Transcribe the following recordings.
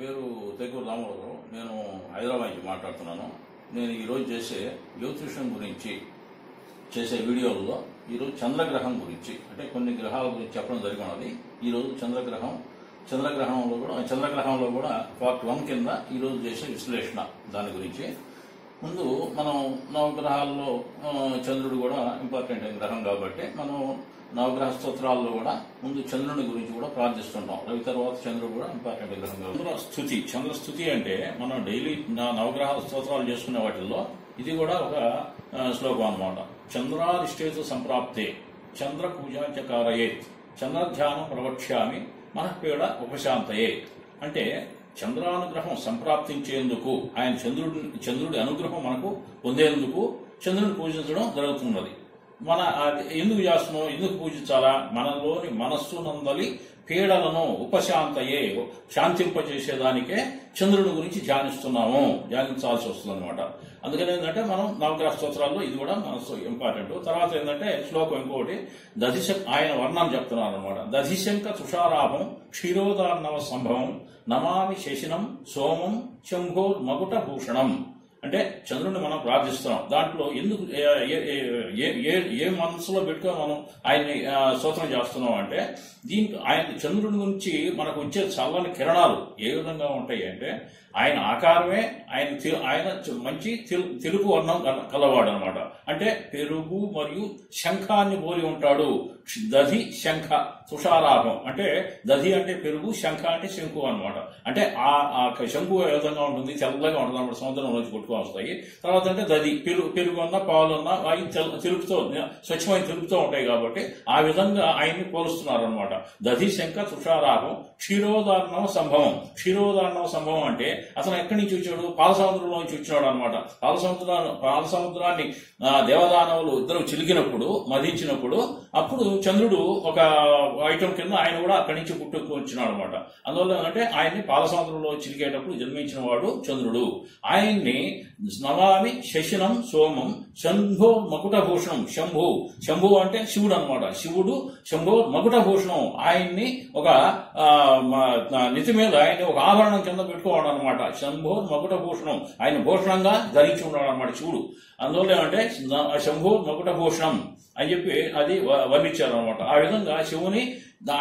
పేరు తెగూరు రామరావు. నేను హైదరాబాద్ నుంచి మాట్లాడుతున్నాను. నేను ఈరోజు చేసే జ్యోతిషం గురించి చేసే వీడియోల్లో ఈరోజు చంద్రగ్రహం గురించి అంటే కొన్ని గ్రహాల గురించి చెప్పడం జరిగినది. ఈరోజు చంద్రగ్రహంలో కూడా పార్ట్ 1 కింద ఈరోజు చేసే విశ్లేషణ దాని గురించి. ముందు మనం నవగ్రహాల్లో చంద్రుడు కూడా ఇంపార్టెంట్ గ్రహం కాబట్టి మనం నవగ్రహ స్తోత్రాల్లో కూడా ముందు చంద్రుని గురించి కూడా ప్రార్థిస్తుంటాం. రవి తర్వాత చంద్రుడు కూడా ఇంపార్టెంట్ గ్రహం. చంద్రస్థుతి అంటే మనం డైలీ నవగ్రహ స్తోత్రాలు చేసుకునే వాటిల్లో ఇది కూడా ఒక శ్లోకం అన్నమాట. చంద్రారిష్టేతు సంప్రాప్తే చంద్ర పూజాచకారయేత్ చంద్రధ్యానం ప్రవక్ష్యామి మనఃపీడ ఉపశాంతయే. అంటే చంద్రానుగ్రహం సంప్రాప్తించేందుకు ఆయన చంద్రుడి అనుగ్రహం మనకు పొందేందుకు చంద్రుని పూజించడం జరుగుతున్నది. మన ఎందుకు చేస్తున్నాం, ఎందుకు పూజించాలా? మనలోని మనస్సునందలి పీడలను ఉపశాంతయే శాంతింపజేసేదానికే చంద్రుడి గురించి ధ్యానించాల్సి వస్తుంది అనమాట. అందుకని ఏంటంటే మనం నవగ్రహ స్తోత్రాల్లో ఇది కూడా మనసు ఇంపార్టెంట్. తర్వాత ఏంటంటే శ్లోకం ఇంకోటి ఆయన వర్ణం చెప్తున్నారు అనమాట. దధిశంక తుషారాభం క్షీరోదార్ణవ సంభవం నమామి శశినం సోమం శంభోర్ మకుట భూషణం. అంటే చంద్రుడిని మనం ప్రార్థిస్తున్నాం. దాంట్లో ఎందుకు ఏ మనసులో పెట్టుకొని మనం ఆయన్ని స్తోత్రం చేస్తున్నాం అంటే ఆయన చంద్రుడి నుంచి మనకు వచ్చే చల్లని కిరణాలు ఏ విధంగా ఉంటాయి అంటే ఆయన ఆకారమే ఆయన మంచి తెలుపు వర్ణం కలవాడు అనమాట. అంటే పెరుగు మరియు శంఖాన్ని పోలి ఉంటాడు. దధి శంఖ తుషారాభం అంటే దధి అంటే పెరుగు, శంఖ అంటే శంకు అనమాట. అంటే ఆ శంకు ఏ విధంగా ఉంటుంది, తెల్లగా ఉంటుంది అనమాట. సముద్రం నుంచి కొట్టుకొని వస్తాయి. తర్వాత అంటే దధి పెరుగు అన్నా పాలు అన్నా అవి తెలుపుతో స్వచ్ఛమైన తెలుపుతూ ఉంటాయి కాబట్టి ఆ విధంగా ఆయన్ని పోలుస్తున్నారు అనమాట. దధి శంఖ తుషారాభం క్షీరోదార్ణవ సంభవం అంటే అతను ఎక్కడి నుంచి వచ్చాడు? పాలసముద్రంలో నుంచి వచ్చినాడు అనమాట. పాలసముద్రాన్ని దేవదానవులు ఇద్దరు చిలికినప్పుడు మధించినప్పుడు అప్పుడు చంద్రుడు ఒక ఐటమ్ కింద ఆయన కూడా అక్కడి నుంచి పుట్టుకు వచ్చినాడు అనమాట. అందువల్ల ఏంటంటే ఆయన్ని పాలసముద్రంలో చిలికేటప్పుడు జన్మించిన వాడు చంద్రుడు. ఆయన్ని నమామి శశినం సోమం శంభో మకుటభూషణం. శంభు అంటే శివుడు అనమాట. శివుడు శంభో మకుటభూషణం. ఆయన్ని ఒక నితి మీద ఆయన్ని ఒక ఆభరణం కింద పెట్టుకోవడం అనమాట. శంభో మకుటభూషణం ఆయన భూషణంగా ధరించి ఉన్నాడు అనమాట శివుడు. అందువల్ల ఏమంటే శంభో మకుటభూషణం అని చెప్పి అది వర్ణించారు అనమాట. ఆ విధంగా శివుని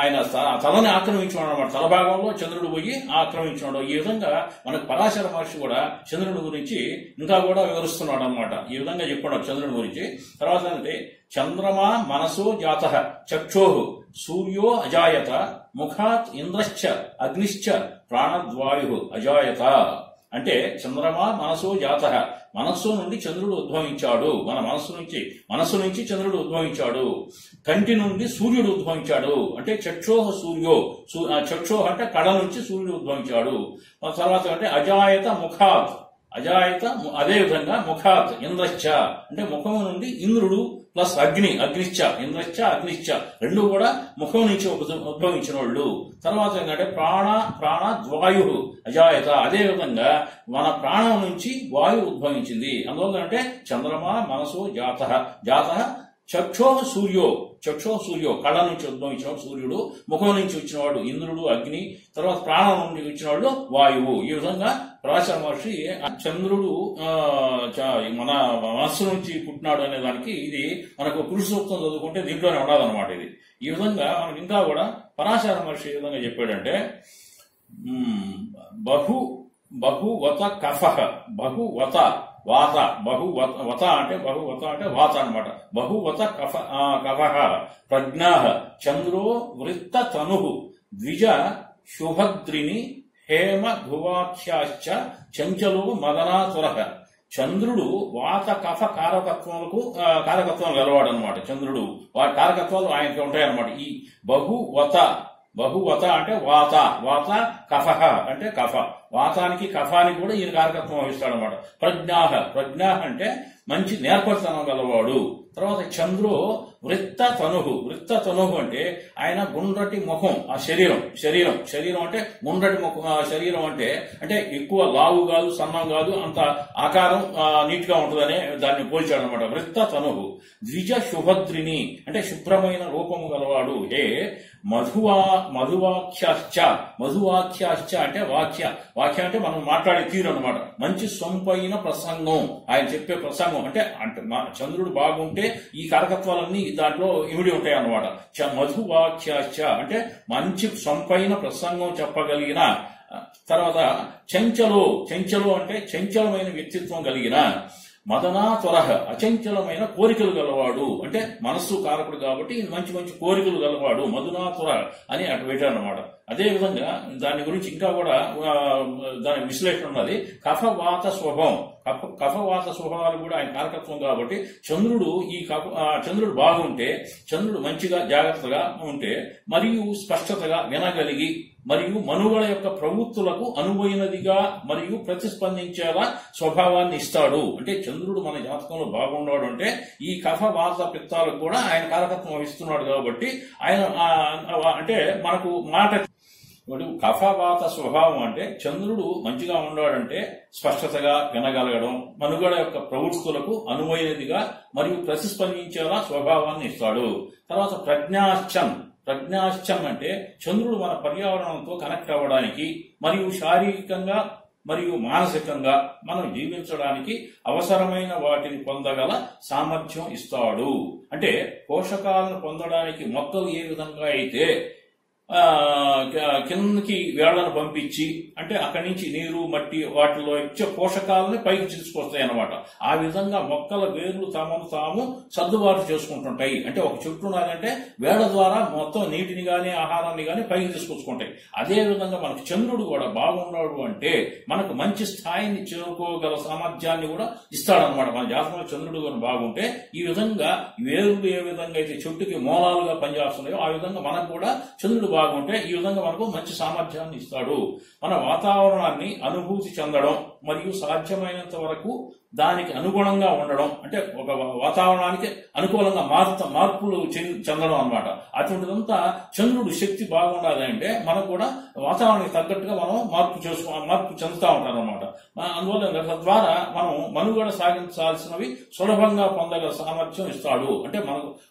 ఆయన తలని ఆక్రమించున్నాడు అనమాట. తల భాగంలో చంద్రుడు పోయి ఆక్రమించున్నాడు. ఈ విధంగా మనకు పరాశర మహర్షి కూడా చంద్రుడి గురించి ఇంకా కూడా వివరిస్తున్నాడు అనమాట. ఈ విధంగా చెప్పాడు చంద్రుడి గురించి. తర్వాత అంటే చంద్రమా మనసో జాత చక్షోహు సూర్యో అజాయత ముఖాత్ ఇంద్రశ్చ అగ్నిశ్చ ప్రాణద్వాయు అజాయత. అంటే చంద్రమా మనసో జాత మనస్సు నుండి చంద్రుడు ఉద్భవించాడు. మన మనస్సు నుంచి చంద్రుడు ఉద్భవించాడు. కంటి నుండి సూర్యుడు ఉద్భవించాడు. అంటే చక్షోహ సూర్యో చక్షోహ అంటే కళ నుంచి సూర్యుడు ఉద్భవించాడు. తర్వాత అంటే అజాయత ముఖాత్ అదే విధంగా ముఖాత్ ఇంద్రశ్చ అంటే ముఖము నుండి ఇంద్రుడు ప్లస్ అగ్నిశ్చ ఇంద్రశ్చ రెండు కూడా ముఖం నుంచి ఉద్భవించిన వాళ్ళు. తర్వాత ఏంటంటే ప్రాణ ద్వాయు అజాయత అదే విధంగా మన ప్రాణం నుంచి వాయువు ఉద్భవించింది. అందువల్ల అంటే చంద్రమా మనసు జాత చక్షోహ సూర్యో కళ నుంచి ఉద్భవించినవాడు సూర్యుడు, ముఖం నుంచి వచ్చినవాడు ఇంద్రుడు అగ్ని, తర్వాత ప్రాణం నుండి వచ్చినవాడు వాయువు. ఈ విధంగా పరాశర మహర్షి చంద్రుడు మన మనస్సు నుంచి పుట్టినాడు అనే దానికి ఇది మనకు పురుష సూక్తం చదువుకుంటే దీంట్లోనే ఉండాలన్నమాట. ఇది ఈ విధంగా మనకి ఇంకా కూడా పరాశర మహర్షి ఏ విధంగా చెప్పాడంటే బహువత కఫః బహువత అంటే వాత అనమాట. బహువత కఫః ప్రజ్ఞాః చంద్రో వృత్త తను ద్విజ శుభద్రిని హేమ ధువాఖ్యాశ్చ చంచలో మదనాతురః. చంద్రుడు వాత కఫ కారకత్వం గలవాడు అనమాట. చంద్రుడు వాటి కారకత్వాలు ఆయనకి ఉంటాయన్నమాట. ఈ బహువత అంటే వాత కఫః అంటే కఫ. వాతానికి కఫానికి కూడా ఈయన కారకత్వం వహిస్తాడు అనమాట. ప్రజ్ఞాహ అంటే మంచి నేర్పరితనం గలవాడు. తర్వాత చంద్రో వృత్త తనుహు అంటే ఆయన గుండ్రటి ముఖం. ఆ శరీరం అంటే గుండ్రటి ముఖం. శరీరం అంటే ఎక్కువ లావు కాదు, సన్నం కాదు, అంత ఆకారం నీట్ గా ఉంటుందనే దాన్ని పోల్చాడు అనమాట. వృత్త తనుహు ద్విజ శుభద్రిని అంటే శుభ్రమైన రూపము గలవాడు. మధువాక్యాశ్చ అంటే వాక్య అంటే మనం మాట్లాడే తీరు అనమాట. మంచి సొంపైన ప్రసంగం, ఆయన చెప్పే ప్రసంగం అంటే చంద్రుడు బాగుంటే ఈ కారకత్వాలన్నీ దాంట్లో ఇమిడి ఉంటాయి అన్నమాట. మధువాక్యాశ్చ అంటే మంచి సొంపైన ప్రసంగం చెప్పగలిగిన, తర్వాత చంచలో అంటే చంచలమైన వ్యక్తిత్వం కలిగిన, మదనాతుర అచంచలమైన కోరికలు గలవాడు అంటే మనస్సు కారకుడు కాబట్టి మంచి మంచి కోరికలు గలవాడు మధునాతుర అని అటు పెట్టాడు అనమాట. అదేవిధంగా దాని గురించి ఇంకా కూడా దాని విశ్లేషణ ఉన్నది. కఫవాత స్వభావాలు కూడా ఆయన కారకత్వం కాబట్టి చంద్రుడు బాగుంటే, చంద్రుడు మంచిగా జాగ్రత్తగా ఉంటే, మరియు స్పష్టతగా వినగలిగి, మరియు మనుగడ యొక్క ప్రవృత్తులకు అనువైనదిగా మరియు ప్రతిస్పందించేలా స్వభావాన్ని ఇస్తాడు. అంటే చంద్రుడు మన జాతకంలో బాగున్నాడు అంటే ఈ కఫ వాత పిత్తాలకు కూడా ఆయన కారకత్వం వహిస్తున్నాడు కాబట్టి ఆయన అంటే మనకు మాట కఫవాత స్వభావం అంటే చంద్రుడు మంచిగా ఉన్నాడంటే స్పష్టతగా వినగలగడం, మనుగడ యొక్క ప్రవృత్తులకు అనువైనదిగా మరియు ప్రతిస్పందించేలా స్వభావాన్ని ఇస్తాడు. తర్వాత ప్రజ్ఞాశ్చం అంటే చంద్రుడు మన పర్యావరణంతో కనెక్ట్ అవ్వడానికి మరియు శారీరకంగా మరియు మానసికంగా మనం జీవించడానికి అవసరమైన వాటిని పొందగల సామర్థ్యం ఇస్తాడు. అంటే పోషకాలను పొందడానికి మొక్కలు ఏ విధంగా అయితే కిందకి వేళ్లను పంపించి అంటే అక్కడి నుంచి నీరు మట్టి వాటిలో ఇచ్చే పోషకాలని పైకి తీసుకొస్తాయి అన్నమాట. ఆ విధంగా మొక్కల వేర్లు తమను తాము సర్దుబాటు చేసుకుంటుంటాయి. అంటే ఒక చెట్టు ఉన్నదంటే వేళ్ల ద్వారా మొత్తం నీటిని గాని ఆహారాన్ని గాని పైకి తీసుకొచ్చుకుంటాయి. అదే విధంగా మనకు చంద్రుడు కూడా బాగున్నాడు అంటే మనకు మంచి స్థాయిని చేరుకోగల సామర్థ్యాన్ని కూడా ఇస్తాడనమాట. మన జాతకంలో చంద్రుడు కూడా బాగుంటే ఈ విధంగా వేర్లు ఏ విధంగా అయితే చెట్టుకి మూలాలుగా పనిచేస్తున్నాయో ఆ విధంగా మనకు కూడా చంద్రుడు బాగుంటే ఈ విధంగా మనకు మంచి సామర్థ్యాన్ని ఇస్తాడు. మన వాతావరణాన్ని అనుభూతి చెందడం మరియు సాధ్యమైనంత వరకు దానికి అనుగుణంగా ఉండడం అంటే ఒక వాతావరణానికి అనుకూలంగా మార్పులు చెందడం అనమాట. అటువంటిదంతా చంద్రుడు శక్తి బాగుండాలి అంటే మనకు కూడా వాతావరణానికి తగ్గట్టుగా మనం మార్పు చెందుతూ ఉంటాం అనమాట. అందువల్ల తద్వారా మనం మనుగడ సాగించాల్సినవి సులభంగా పొందగల సామర్థ్యం ఇస్తాడు. అంటే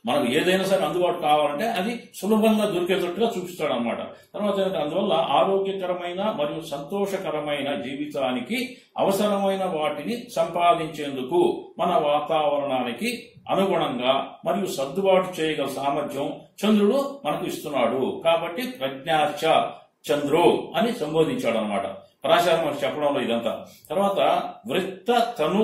మనకు ఏదైనా సరే అందుబాటు కావాలంటే అది సులభంగా దొరికేటట్టుగా చూపిస్తాడు అనమాట. తర్వాత అందువల్ల ఆరోగ్యకరమైన మరియు సంతోషకరమైన జీవితానికి అవసరమైన వాటిని సంపాదించేందుకు మన వాతావరణానికి అనుగుణంగా మరియు సర్దుబాటు చేయగల సామర్థ్యం చంద్రుడు మనకు ఇస్తున్నాడు. కాబట్టి ప్రజ్ఞాశ్చ చంద్రో అని సంబోధించాడు అనమాట పరాశర మహర్షి చెప్పడంలో ఇదంతా. తర్వాత వృత్త తను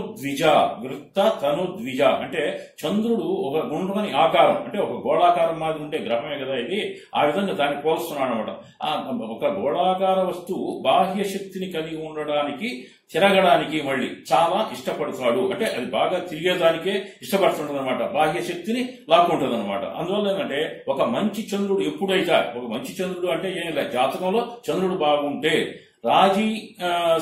ద్విజ అంటే చంద్రుడు ఒక గుండ్రని ఆకారం అంటే ఒక గోళాకారం మాదిరి ఉంటే గ్రహమే కదా ఇది, ఆ విధంగా దాన్ని పోలుస్తున్నాడు అనమాట. ఒక గోళాకార వస్తువు బాహ్య శక్తిని కలిగి ఉండడానికి తిరగడానికి మళ్ళీ చాలా ఇష్టపడతాడు. అంటే అది బాగా తిరిగేదానికే ఇష్టపడుతుంటది అనమాట, బాహ్య శక్తిని లాక్కుంటది అనమాట. అందువల్ల ఏంటంటే ఒక మంచి చంద్రుడు ఎప్పుడైతే ఒక మంచి చంద్రుడు అంటే ఏం లేదు, జాతకంలో చంద్రుడు బాగుంటే రాజీ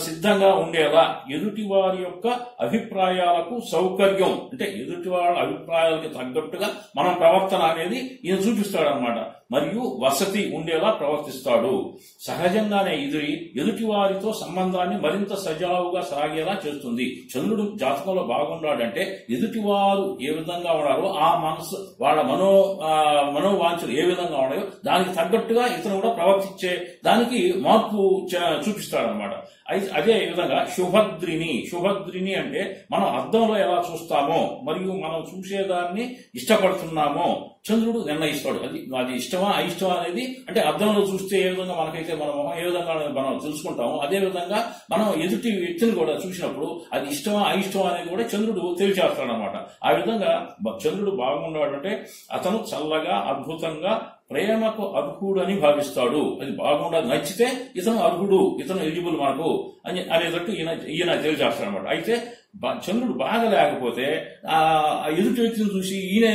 సిద్ధంగా ఉండేలా ఎదుటి వారి యొక్క అభిప్రాయాలకు సౌకర్యం అంటే ఎదుటి వాళ్ళ అభిప్రాయాలకు తగ్గట్టుగా మనం ప్రవర్తన అనేది ఈయన చూపిస్తాడు అనమాట. మరియు వసతి ఉండేలా ప్రవర్తిస్తాడు. సహజంగానే ఇది ఎదుటి వారితో సంబంధాన్ని మరింత సజావుగా సాగేలా చేస్తుంది. చంద్రుడు జాతకంలో బాగున్నాడంటే ఎదుటి వారు ఏ విధంగా ఉన్నారో ఆ మనసు వాళ్ళ మనోవాంఛలు ఏ విధంగా ఉన్నాయో దానికి తగ్గట్టుగా ఇతను కూడా ప్రవర్తించే దానికి మార్పు చూపిస్తాడనమాట. అదే విధంగా శుభద్రిని అంటే మనం అద్దంలో ఎలా చూస్తామో మరియు మనం చూసేదాన్ని ఇష్టపడుతున్నామో చంద్రుడు నిర్ణయిస్తాడు. అది ఇష్టమా అయిష్టమా అనేది అంటే అద్దంలో చూస్తే ఏ విధంగా మనకైతే మన మొహం ఏ విధంగా మనం తెలుసుకుంటామో అదే విధంగా మనం ఎదుటి వ్యక్తిని కూడా చూసినప్పుడు అది ఇష్టమా అయిష్టమా అనేది కూడా చంద్రుడు తెలియచేస్తాడు అనమాట. ఆ విధంగా చంద్రుడు బాగున్నాడు అంటే అతను చల్లగా అద్భుతంగా ప్రేమకు అర్హుడు అని భావిస్తాడు. అది బాగుండదు, నచ్చితే ఇతను అర్హుడు, ఇతను ఎలిజిబుల్ మనకు అనేటట్టు ఈయన తెలియజేస్తాడు అనమాట. అయితే చంద్రుడు బాగా లేకపోతే ఆ ఎదుటి వ్యక్తిని చూసి ఈయనే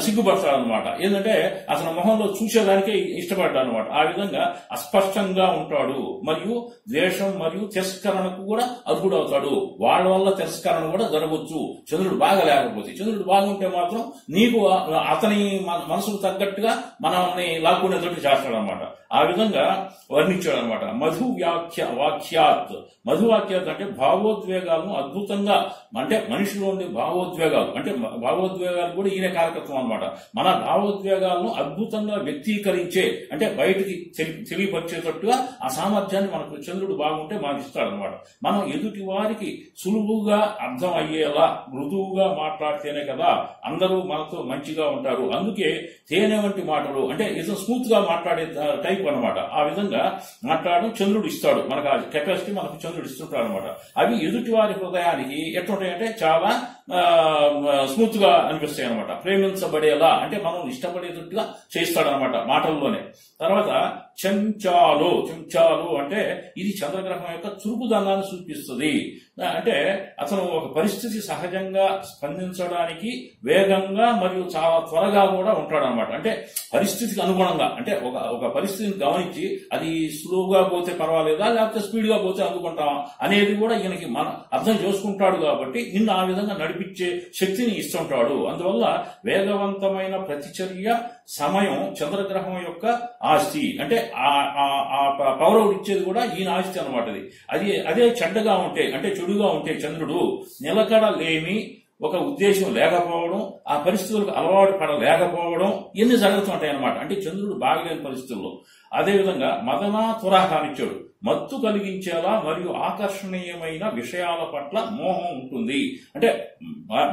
సిగ్గుపడతాడు అనమాట. ఏంటంటే అతని మొహంలో చూసేదానికే ఇష్టపడ్డాడు అనమాట. ఆ విధంగా అస్పష్టంగా ఉంటాడు మరియు ద్వేషం మరియు తిరస్కరణకు కూడా అర్హుడు అవుతాడు. వాళ్ళ వల్ల తిరస్కరణ కూడా జరగవచ్చు చంద్రుడు బాగా లేకపోతే. చంద్రుడు బాగుంటే మాత్రం నీకు అతని మనసుకు తగ్గట్టుగా మనల్ని లాక్కునేటట్టు చేస్తాడు అనమాట. ఆ విధంగా వర్ణించాడు అనమాట. మధువాక్యాత్ అంటే భావోద్వేగాలను అద్భుత అద్భుతంగా అంటే మనిషిలోని భావోద్వేగాలు అంటే భావోద్వేగాలు కూడా ఈయన కారకత్వం అనమాట. మన భావోద్వేగాలను అద్భుతంగా వ్యక్తీకరించే అంటే బయటికి తెలియపరిచేటట్టుగా ఆ సామర్థ్యాన్ని మనకు చంద్రుడు బాగుంటే మనకి ఇస్తాడనమాట. మనం ఎదుటి వారికి సులువుగా అర్థం అయ్యేలా మృదువుగా మాట్లాడితేనే కదా అందరూ మనతో మంచిగా ఉంటారు. అందుకే తేనె వంటి మాటలు అంటే ఇది స్మూత్ గా మాట్లాడే టైప్ అనమాట. ఆ విధంగా మాట్లాడడం చంద్రుడు ఇస్తాడు మనకు. ఆ కెపాసిటీ మనకు చంద్రుడు ఇస్తుంటాడు అనమాట. అవి ఎదుటి వారి హృదయానికి ఎట్లుంటాయంటే చాలా స్మూత్ గా అనిపిస్తాయి అనమాట. ప్రేమించబడేలా అంటే మనం ఇష్టపడేటట్టుగా చేస్తాడనమాట మాటల్లోనే. తర్వాత చెంచాలు అంటే ఇది చంద్రగ్రహం యొక్క చురుకుదనాన్ని చూపిస్తుంది. అంటే అతను ఒక పరిస్థితి సహజంగా స్పందించడానికి వేగంగా మరియు చాలా త్వరగా కూడా ఉంటాడనమాట. అంటే పరిస్థితికి అనుగుణంగా అంటే ఒక పరిస్థితిని గమనించి అది స్లోగా పోతే పర్వాలేదా లేకపోతే స్పీడ్ గా పోతే అందుకుంటాం అనేది కూడా ఈయనకి మన అర్థం చేసుకుంటాడు. కాబట్టి నిన్ను ఆ విధంగా నడిపించే శక్తిని ఇస్తుంటాడు. అందువల్ల వేగవంతమైన ప్రతిచర్య సమయం చంద్రగ్రహం యొక్క ఆస్తి. అంటే ఆ పవర్ ఇచ్చేది కూడా ఈయన ఆస్తి అనమాట. అదే చెడ్డగా ఉంటే అంటే చెడుగా ఉంటే చంద్రుడు నిలకడలేమి, ఒక ఉద్దేశం లేకపోవడం, ఆ పరిస్థితులకు అలవాటు పడలేకపోవడం ఇవన్నీ జరుగుతుంటాయి అనమాట. అంటే చంద్రుడు బాగలేని పరిస్థితుల్లో. అదేవిధంగా మదనా తురాహానిచ్చాడు. మత్తు కలిగించేలా మరియు ఆకర్షణీయమైన విషయాల పట్ల మోహం ఉంటుంది. అంటే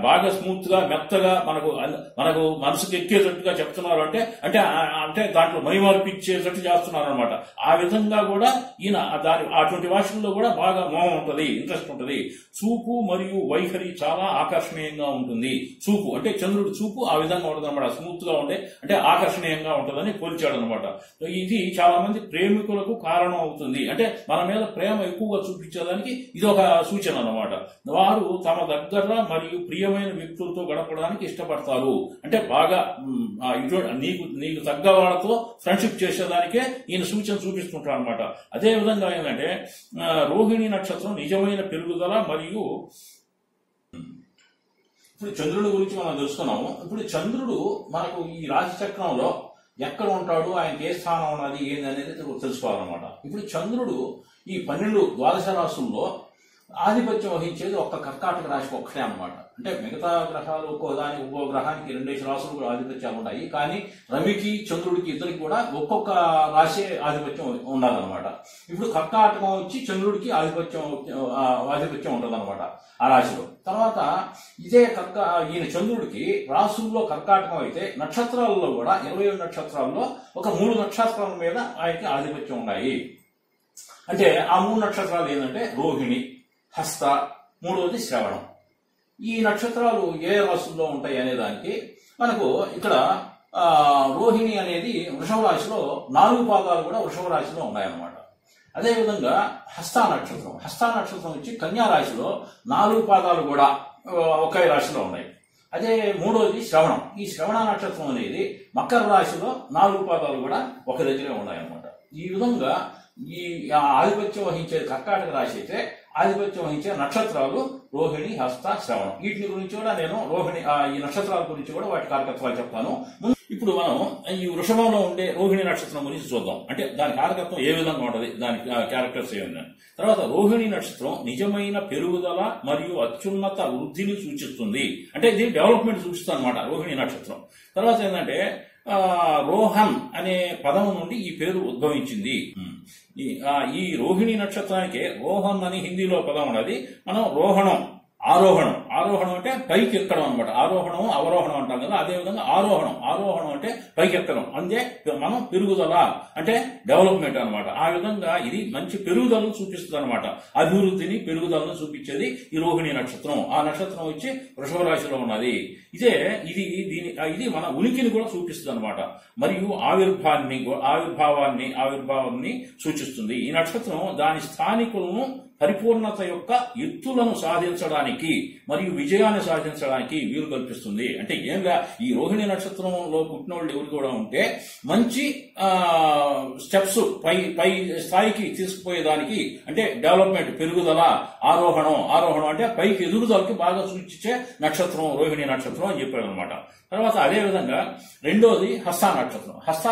బాగా స్మూత్ గా మెత్తగా మనకు మనసుకు ఎక్కేటట్టుగా చెప్తున్నారు. అంటే దాంట్లో మైమార్పిచ్చేటట్టు చేస్తున్నారు అనమాట. ఆ విధంగా కూడా ఈయన అటువంటి భాషల్లో కూడా బాగా మోహం ఉంటుంది, ఇంట్రెస్ట్ ఉంటుంది. చూపు మరియు వైఖరి చాలా ఆకర్షణీయంగా ఉంటుంది. చూపు అంటే చంద్రుడి చూపు ఆ విధంగా ఉంటుంది అనమాట. స్మూత్ గా ఉంటే అంటే ఆకర్షణీయంగా ఉంటుందని పోల్చాడు అనమాట. ఇది చాలా మంది ప్రేమికులకు కారణం అవుతుంది. అంటే మన మీద ప్రేమ ఎక్కువగా చూపించడానికి ఇది ఒక సూచన అన్నమాట. వారు తమ దగ్గర మరియు ప్రియమైన వ్యక్తులతో గడపడానికి ఇష్టపడతారు. అంటే బాగా నీకు తగ్గ వాళ్ళతో ఫ్రెండ్షిప్ చేసేదానికే ఈయన సూచన చూపిస్తుంటారు అనమాట. అదే విధంగా ఏంటంటే రోహిణి నక్షత్రం నిజమైన పెరుగుదల మరియు ఇప్పుడు చంద్రుడి గురించి మనం తెలుసుకున్నాము. ఇప్పుడు చంద్రుడు మనకు ఈ రాశి చక్రంలో ఎక్కడ ఉంటాడు, ఆయనకి ఏ స్థానం ఉన్నది ఏంది అనేది తెలుసుకోవాలన్నమాట. ఇప్పుడు చంద్రుడు ఈ 12 ద్వాదశ రాశుల్లో ఆధిపత్యం వహించేది ఒక్క కర్కాటక రాశికి ఒక్కటే అనమాట. అంటే మిగతా గ్రహాలు ఒక్కో గ్రహానికి 2 రాశులు కూడా ఆధిపత్యాలు ఉన్నాయి. కానీ రవికి చంద్రుడికి ఇద్దరికి కూడా ఒక్కొక్క రాశి ఆధిపత్యం ఉండాలన్నమాట. ఇప్పుడు కర్కాటకం వచ్చి చంద్రుడికి ఆధిపత్యం ఉంటుందన్నమాట ఆ రాశిలో. తర్వాత ఈయన చంద్రుడికి రాశుల్లో కర్కాటకం అయితే నక్షత్రాలలో కూడా 27 నక్షత్రాల్లో ఒక 3 నక్షత్రాల మీద ఆయనకి ఆధిపత్యం ఉన్నాయి. అంటే ఆ 3 నక్షత్రాలు ఏంటంటే రోహిణి, హస్త, మూడవది శ్రవణం. ఈ నక్షత్రాలు ఏ రాశుల్లో ఉంటాయి అనే దానికి మనకు ఇక్కడ రోహిణి అనేది వృషభ రాశిలో 4 పాదాలు కూడా వృషభ రాశిలో ఉన్నాయన్నమాట. అదేవిధంగా హస్త నక్షత్రం వచ్చి కన్యా రాశిలో 4 పాదాలు కూడా ఒకే రాశిలో ఉన్నాయి. అదే మూడవది శ్రవణం. ఈ శ్రవణ నక్షత్రం అనేది మకర రాశిలో 4 పాదాలు కూడా ఒక దగ్గరే ఉన్నాయన్నమాట. ఈ విధంగా ఈ ఆధిపత్యం వహించేది కర్కాటక రాశి అయితే ఆధిపత్యం వహించే నక్షత్రాలు రోహిణి, హస్త, శ్రవణం. వీటి గురించి కూడా నేను ఈ నక్షత్రాల గురించి కూడా వాటి కారకత్వాలు చెప్తాను. ఇప్పుడు మనం ఈ వృషభంలో ఉండే రోహిణి నక్షత్రం గురించి చూద్దాం. అంటే దాని కారకత్వం ఏ విధంగా ఉంటుంది, దాని క్యారెక్టర్స్ ఏమున్నాయి. తర్వాత రోహిణి నక్షత్రం నిజమైన పెరుగుదల మరియు అత్యున్నత వృద్ధిని సూచిస్తుంది. అంటే ఇది డెవలప్మెంట్ సూచిస్తుంది అనమాట రోహిణి నక్షత్రం. తర్వాత ఏంటంటే రోహన్ అనే పదం నుండి ఈ పేరు ఉద్భవించింది. ఈ రోహిణి నక్షత్రానికి రోహన్ అని హిందీలో పదం ఉన్నది. మనం ఆరోహణం అంటే పైకి ఎక్కడం అనమాట. ఆరోహణం అవరోహణం అంటాం కదా, అదేవిధంగా ఆరోహణం అంటే పైకి ఎక్కడం. అంతే మనం పెరుగుదల అంటే డెవలప్మెంట్ అనమాట. ఆ విధంగా ఇది మంచి పెరుగుదలను చూపిస్తుంది అనమాట. అభివృద్ధిని పెరుగుదలను చూపించేది ఈ రోహిణి నక్షత్రం. ఆ నక్షత్రం వచ్చి వృషభ రాశిలో ఉన్నది. ఇది మన ఉనికిని కూడా చూపిస్తుంది అనమాట. మరియు ఆవిర్భావాన్ని సూచిస్తుంది. ఈ నక్షత్రం దాని స్థానికులను పరిపూర్ణత యొక్క ఎత్తులను సాధించడానికి మరియు విజయాన్ని సాధించడానికి వీలు కల్పిస్తుంది. అంటే ఏంగా ఈ రోహిణి నక్షత్రంలో పుట్టిన వాళ్ళు ఎవరు కూడా ఉంటే మంచి స్టెప్స్ పై స్థాయికి తీసుకుపోయేదానికి అంటే డెవలప్మెంట్, పెరుగుదల, ఆరోహణం అంటే పైకి ఎదుగుదలకి బాగా సూచించే నక్షత్రం రోహిణి నక్షత్రం అని చెప్పాడు అనమాట. తర్వాత అదేవిధంగా రెండోది హస్త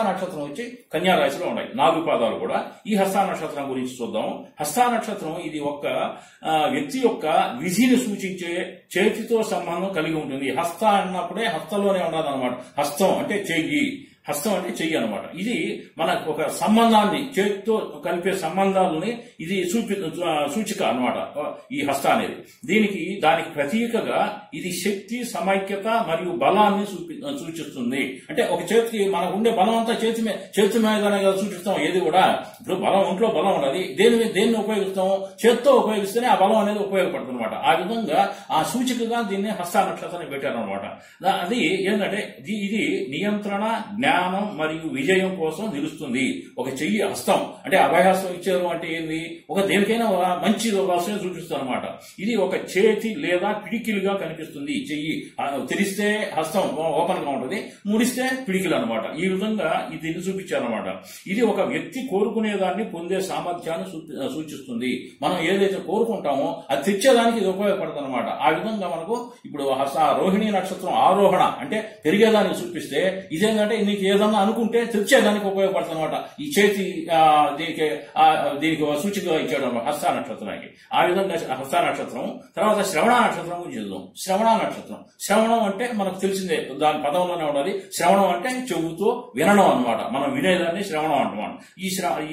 నక్షత్రం వచ్చి కన్యా రాశిలో ఉన్నాయి 4 పాదాలు కూడా. ఈ హస్త నక్షత్రం గురించి చూద్దాం. హస్త నక్షత్రం ఇది ఒక వ్యక్తి యొక్క విధిని సూచించే చేతితో సంబంధం కలిగి ఉంటుంది. హస్త అన్నప్పుడే హస్తలోనే ఉండాలన్నమాట. హస్తం అంటే చెయ్యి, హస్తం అంటే చెయ్యి అనమాట. ఇది మన ఒక సంబంధాన్ని, చేతితో కలిపే సంబంధాలని ఇది సూచిక అనమాట ఈ హస్త అనేది. దానికి ప్రతీకగా ఇది శక్తి, సమైక్యత మరియు బలాన్ని సూచిస్తుంది. అంటే ఒక చేతికి మనకు ఉండే బలం అంతా చేతి మీదనే సూచిస్తాం. ఏది కూడా ఇప్పుడు ఒంట్లో బలం ఉన్నది, దేన్ని ఉపయోగిస్తాం? చేతితో ఉపయోగిస్తేనే ఆ బలం అనేది ఉపయోగపడుతుంది అనమాట. ఆ విధంగా ఆ సూచికగా దీన్ని హస్త నక్షత్రాన్ని పెట్టారనమాట. అది ఏంటంటే ఇది నియంత్రణ, జ్ఞానం మరియు విజయం కోసం నిలుస్తుంది. ఒక చెయ్యి హస్తం అంటే అభయహస్తం ఇచ్చారు అంటే ఏంది? ఒక దేనికైనా మంచి వస్తువుని సూచిస్తుంది అనమాట. ఇది ఒక చేతి లేదా పిడికిలుగా కనిపిస్తుంది. చెయ్యి తెరిస్తే హస్తం ఓపెన్ గా ఉంటుంది, ముడిస్తే పిడికిలు అనమాట. ఈ విధంగా దీన్ని చూపించారనమాట. ఇది ఒక వ్యక్తి కోరుకునేదాన్ని పొందే సామర్థ్యాన్ని సూచిస్తుంది. మనం ఏదైతే కోరుకుంటామో అది తెచ్చేదానికి ఇది ఉపయోగపడుతుంది అనమాట. ఆ విధంగా మనకు ఇప్పుడు రోహిణి నక్షత్రం ఆరోహణ అంటే పెరిగేదానికి చూపిస్తే, ఇదేంటంటే నీకు ఏదన్నా అనుకుంటే తెచ్చేదానికి ఉపయోగపడుతుంది అనమాట. ఈ చేతి దీనికి సూచికగా ఇచ్చాడు అనమాట హస్త నక్షత్రానికి. ఆ విధంగా హస్త నక్షత్రం. తర్వాత శ్రవణ నక్షత్రం గురించి చూద్దాం. శ్రవణ నక్షత్రం, శ్రవణం అంటే మనకు తెలిసిందే, దాని పదంలోనే ఉన్నది. శ్రవణం అంటే చెవుతో వినడం అనమాట. మనం వినేదాన్ని శ్రవణం అంటున్నాం. ఈ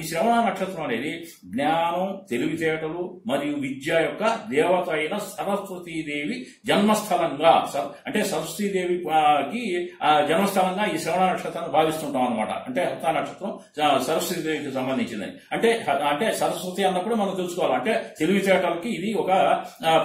శ్రవణ నక్షత్రం అనేది జ్ఞానం, తెలివితేటలు మరియు విద్య యొక్క దేవత అయిన సరస్వతీదేవి జన్మస్థలంగా, అంటే సరస్వతీదేవికి జన్మస్థలంగా ఈ శ్రవణ నక్షత్రాన్ని భావిస్తుంటాం అనమాట. అంటే హస్త నక్షత్రం సరస్వతీదేవికి సంబంధించింది. అంటే సరస్వతి అన్నప్పుడు మనం తెలుసుకోవాలి, అంటే తెలివితేటలకి ఇది ఒక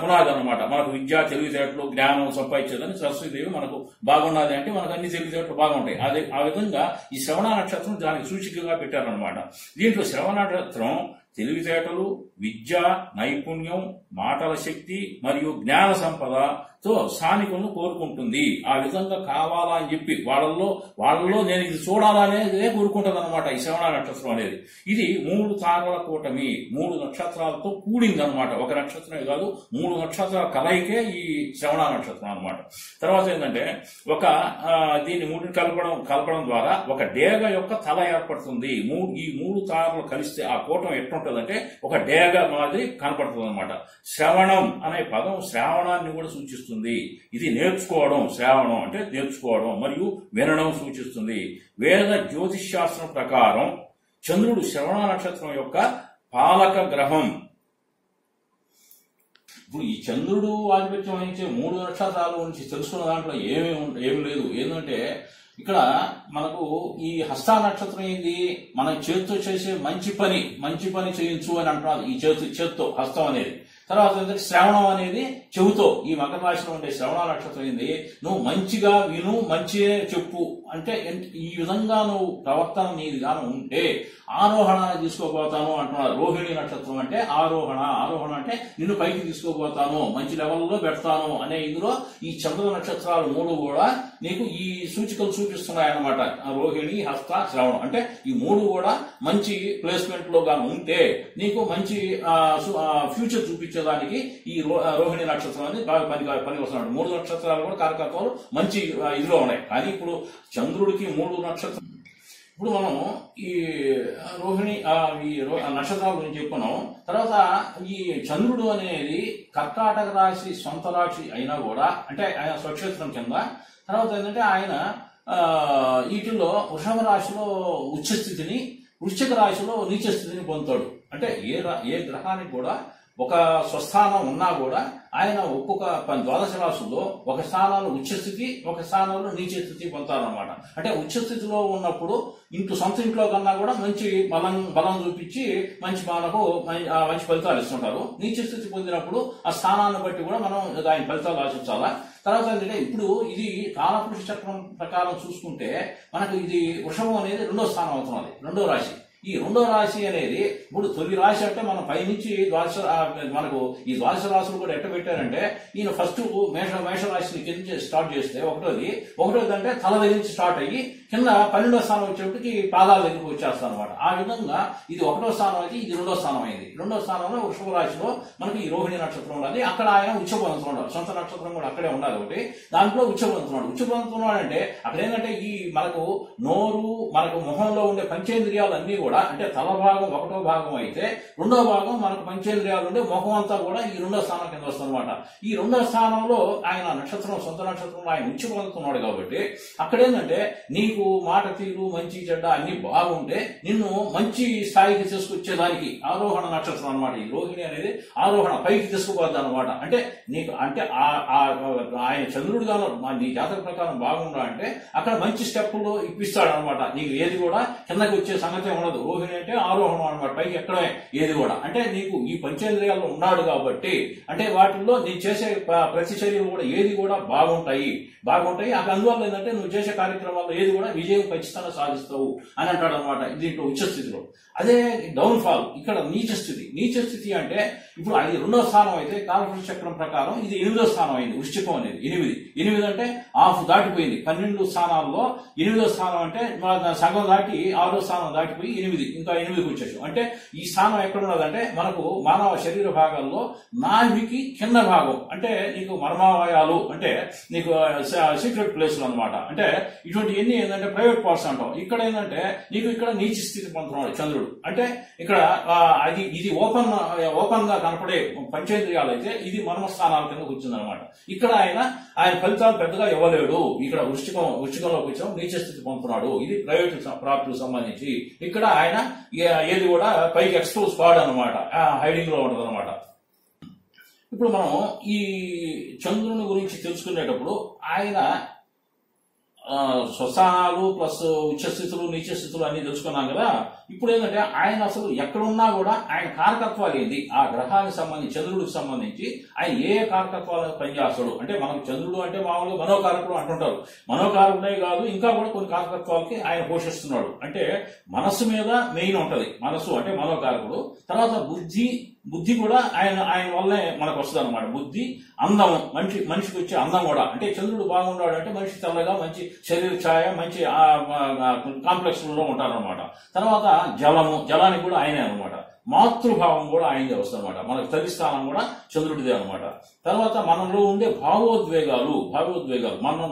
పునాది అనమాట. మనకు విద్య, తెలివితేటలు, జ్ఞానం సంపాదించేదని సరస్వతీదేవి మనకు బాగున్నది అంటే మనకు అన్ని తెలివితేటలు బాగుంటాయి. ఆ విధంగా ఈ శ్రవణ నక్షత్రం దానికి సూచికగా పెట్టారనమాట. దీంట్లో శ్రవణ నక్షత్రం తెలివితేటలు, విద్య, నైపుణ్యం, మాటల శక్తి మరియు జ్ఞాన సంపదతో స్థానికులను కోరుకుంటుంది. ఆ విధంగా కావాలా అని చెప్పి వాళ్ళలో నేను ఇది చూడాలనేదే కోరుకుంటుంది అనమాట ఈ శ్రవణ నక్షత్రం అనేది. ఇది 3 తారల కూటమి, 3 నక్షత్రాలతో కూడింది అనమాట. ఒక నక్షత్రమే కాదు, 3 నక్షత్రాల కలయికే ఈ శ్రవణ నక్షత్రం అనమాట. తర్వాత ఏంటంటే దీన్ని 3 కలపడం ద్వారా ఒక డేగ యొక్క తల ఏర్పడుతుంది. ఈ 3 తారలు కలిస్తే ఆ కూటం ఎట్లుంటుందంటే ఒక డేగ మాదిరి కనపడుతుంది అనమాట. శ్రవణం అనే పదం శ్రావణాన్ని కూడా సూచిస్తుంది. ఇది నేర్చుకోవడం, శ్రావణం అంటే నేర్చుకోవడం మరియు వినడం సూచిస్తుంది. వేద జ్యోతిష్ శాస్త్రం ప్రకారం చంద్రుడు శ్రవణ నక్షత్రం యొక్క పాలక గ్రహం. ఇప్పుడు ఈ చంద్రుడు ఆధిపత్యం వహించే 3 నక్షత్రాల గురించి తెలుసుకున్న దాంట్లో ఏమి లేదు. ఏంటంటే ఇక్కడ మనకు ఈ హస్త నక్షత్రం ఏంది? మన చేతితో చేసే మంచి పని చేయించు అని అంటున్నారు. ఈ చేతితో హస్తం అనేది. తర్వాత ఏంటంటే శ్రవణం అనేది చెవుతో. ఈ మకర రాశిలో ఉండే శ్రవణ నక్షత్రం ఏంది? నువ్వు మంచిగా విను, మంచిగా చెప్పు అంటే ఈ విధంగా నువ్వు ప్రవర్తన నీ విధానం ఉంటే ఆరోహణ తీసుకోబోతాను అంటున్నారు. రోహిణి నక్షత్రం అంటే ఆరోహణ అంటే నిన్ను పైకి తీసుకోబోతాను, మంచి లెవెల్లో పెడతాను అనే ఇందులో ఈ చంద్ర నక్షత్రాలు 3 కూడా నీకు ఈ సూచికలు చూపిస్తున్నాయన్నమాట. రోహిణి, హస్త, శ్రవణం అంటే ఈ 3 కూడా మంచి ప్లేస్మెంట్ లో గాను ఉంటే నీకు మంచి ఫ్యూచర్ చూపించేదానికి ఈ రోహిణి నక్షత్రం అనేది బాగా పని వస్తున్నాడు. 3 నక్షత్రాలు కూడా కారకత్వాలు మంచి ఇదిలో ఉన్నాయి. కానీ ఇప్పుడు చంద్రుడికి 3 నక్షత్రం. ఇప్పుడు మనం ఈ రోహిణి నక్షత్రాల గురించి చెప్పుకున్నాం. తర్వాత ఈ చంద్రుడు అనేది కర్కాటక రాశి సొంత రాశి అయినా కూడా, అంటే ఆయన స్వక్షేత్రం కింద. తర్వాత ఏంటంటే ఆయన వీటిల్లో వృషభ రాశిలో ఉచ్చస్థితిని, వృశ్చిక రాశిలో నీచ స్థితిని పొందుతాడు. అంటే ఏ గ్రహానికి కూడా ఒక స్వస్థానం ఉన్నా కూడా ఆయన ఒక్కొక్క 12 రాశుల్లో ఒక స్థానంలో ఉచ్చస్థితి, ఒక స్థానంలో నీచ స్థితి పొందుతారనమాట. అంటే ఉచ్చస్థితిలో ఉన్నప్పుడు సొంత ఇంట్లో కన్నా కూడా మంచి బలం చూపించి మంచి ఫలితాలు ఇస్తుంటారు. నీచ స్థితి పొందినప్పుడు ఆ స్థానాన్ని బట్టి కూడా మనం ఆయన ఫలితాలు ఆశించాలా. తర్వాత ఏంటంటే ఇప్పుడు ఇది కాలపురుష చక్రం ప్రకారం చూసుకుంటే మనకు ఇది వృషభం అనేది 2వ స్థానం అవుతున్నది, 2వ రాశి. ఈ 2వ రాశి అనేది ఇప్పుడు తొలి రాశి అంటే మనం పైనుంచి మనకు ఈ ద్వాదశ రాశులు కూడా ఎట్ట పెట్టారంటే ఈయన ఫస్ట్ మేష రాశిని కింద స్టార్ట్ చేస్తే ఒకటోది అంటే తల దగ్గర నుంచి స్టార్ట్ అయ్యి కింద 12వ స్థానం వచ్చేప్పటికి పాదాల దగ్గరికి వచ్చేస్తాం అనమాట. ఆ విధంగా ఇది 1వ స్థానం అయితే ఇది 2వ స్థానం అయింది. 2వ స్థానంలో వృషభ రాశిలో మనకి ఈ రోహిణి నక్షత్రం ఉన్నది. అక్కడ ఆయన ఉచ్చబోతున్నాడు, సొంత నక్షత్రం కూడా అక్కడే ఉండాలి ఒకటి, దాంట్లో ఉచ్చబోతున్నాడు. ఉచ్చబోతున్నాడు అంటే అక్కడ ఏంటంటే ఈ మనకు నోరు, మనకు మొహంలో ఉండే పంచేంద్రియాలు అన్ని కూడా, అంటే తల భాగం 1వ భాగం అయితే 2వ భాగం మనకు పంచేంద్రియాలు ఉండే ముఖం అంతా కూడా ఈ 2వ స్థానం కింద వస్తుంది అనమాట. ఈ 2వ స్థానంలో ఆయన నక్షత్రం, సొంత నక్షత్రంలో ఆయన ఉచ్చి పొందుతున్నాడు కాబట్టి అక్కడ ఏంటంటే నీకు మాట తీరు, మంచి చెడ్డ అన్ని బాగుంటే నిన్ను మంచి స్థాయికి తీసుకొచ్చేదానికి ఆరోహణ నక్షత్రం అనమాట. ఈ రోహిణి అనేది ఆరోహణ పైకి తీసుకుపోద్ది అనమాట. అంటే నీకు అంటే ఆయన చంద్రుడిగాను నీ జాతక ప్రకారం బాగుండా అంటే అక్కడ మంచి స్టెప్పులు ఇప్పిస్తాడు అనమాట. నీకు ఏది కూడా కిందకి వచ్చే సంగతి ఉండదు. రోహిణి అంటే ఆరోహణం అనమాట, పైకి ఎక్కడమే ఏది కూడా. అంటే నీకు ఈ పంచేంద్రియాల్లో ఉన్నాడు కాబట్టి అంటే వాటిల్లో నీ చేసే ప్రతి చర్యలు కూడా ఏది కూడా బాగుంటాయి. అక్కడ అందువల్ల ఏంటంటే నువ్వు చేసే కార్యక్రమాల్లో ఏది కూడా విజయం ఖచ్చితంగా సాధిస్తావు అని అంటాడు అనమాట దీంట్లో ఉచ్చస్థితిలో. అదే డౌన్ ఫాల్ ఇక్కడ నీచ స్థితి అంటే ఇప్పుడు అది 2వ స్థానం అయితే కాలపురుష చక్రం ప్రకారం ఇది 8వ స్థానం అయింది. వృశ్చికం అనేది 8 అంటే హాఫ్ దాటిపోయింది. 12 స్థానాల్లో 8వ స్థానం అంటే సగం దాటి 6వ స్థానం దాటిపోయి 8, ఇంకా 8కి వచ్చేసాం. అంటే ఈ స్థానం ఎక్కడ ఉన్నదంటే మనకు మానవ శరీర భాగాల్లో నాభికి కింద భాగం, అంటే నీకు మర్మావయాలు, అంటే నీకు సీక్రెట్ ప్లేసులు అనమాట. అంటే ఇటువంటి ఎన్ని ఏంటంటే ప్రైవేట్ పార్ట్స్ అంటాం. ఇక్కడ ఏంటంటే నీకు ఇక్కడ నీచ స్థితి పొందుతున్నాడు చంద్రుడు. అంటే ఇక్కడ ఇది ఓపెన్ గా కనపడే పంచేంద్రియాలు అయితే ఇది మర్మస్థానాల కింద కూర్చుందనమాట. ఇక్కడ ఆయన ఫలితాలు పెద్దగా ఇవ్వలేడు. ఇక్కడ వృశ్చికంలోకి వచ్చాం, నీచ స్థితి పొందుతున్నాడు. ఇది ప్రైవేట్ ప్రాప్తులకు సంబంధించి. ఇక్కడ ఆయన ఏది కూడా పైకి ఎక్స్పోజ్ కాడు అనమాట, హైడింగ్ లో ఉంటది అనమాట. ఇప్పుడు మనం ఈ చంద్రుని గురించి తెలుసుకునేటప్పుడు ఆయన స్వస్థానాలు ప్లస్ ఉచ్చస్థితులు, నీచస్థితులు అన్ని తెలుసుకున్నాం కదా. ఇప్పుడు ఏంటంటే ఆయన అసలు ఎక్కడున్నా కూడా ఆయన కారకత్వాలు ఏంటి, ఆ గ్రహానికి సంబంధించి చంద్రుడికి సంబంధించి ఆయన ఏ కారకత్వాలను పనిచేస్తాడు. అంటే మనకు చంద్రుడు అంటే మామూలుగా మనోకారకుడు అంటుంటారు. మనోకారకుడే కాదు, ఇంకా కూడా కొన్ని కారకత్వాలకి ఆయన పోషిస్తున్నాడు. అంటే మనస్సు మీద మెయిన్ ఉంటది. మనస్సు అంటే మనోకారకుడు. తర్వాత బుద్ధి కూడా ఆయన వల్లే మనకు వస్తుంది అనమాట. బుద్ధి, అందం, మనిషికి వచ్చే అందం కూడా. అంటే చంద్రుడు బాగున్నాడు అంటే మనిషి తెల్లగా, మంచి శరీర ఛాయ, మంచి కాంప్లెక్స్ లో ఉంటారనమాట. తర్వాత జలానికి కూడా ఆయనే అనమాట. మాతృభావం కూడా ఆయనదే వస్తుంది అనమాట. మనకు తల్లి స్థానం కూడా చంద్రుడిదే అనమాట. తర్వాత మనలో ఉండే భావోద్వేగాలు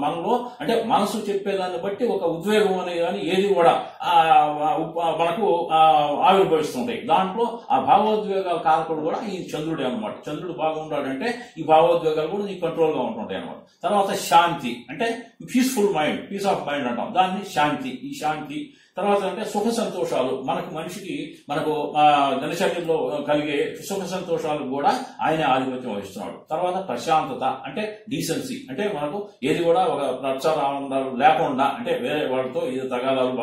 మనలో అంటే మనసు చెప్పేదాన్ని బట్టి ఒక ఉద్వేగం అనేది కానీ ఏది కూడా మనకు ఆవిర్భవిస్తుంటాయి. దాంట్లో ఆ భావోద్వేగాల కారకుడు కూడా ఈ చంద్రుడే అనమాట. చంద్రుడు బాగుంటాడంటే ఈ భావోద్వేగాలు కూడా నీకు కంట్రోల్ గా ఉంటుంటాయి అనమాట. తర్వాత శాంతి అంటే peaceful mind, peace of mind అంటాం దాన్ని శాంతి. ఈ శాంతి తర్వాత అంటే సుఖ సంతోషాలు, మనిషికి దినచర్యలో కలిగే సుఖ సంతోషాలకు కూడా ఆయన ఆధిపత్యం వహిస్తున్నాడు. తర్వాత ప్రశాంతత అంటే డీసెన్సీ, అంటే మనకు ఏది కూడా ఒక రచ్చరాలు లేకుండా, అంటే వేరే వాళ్ళతో ఏదో తగాదాలు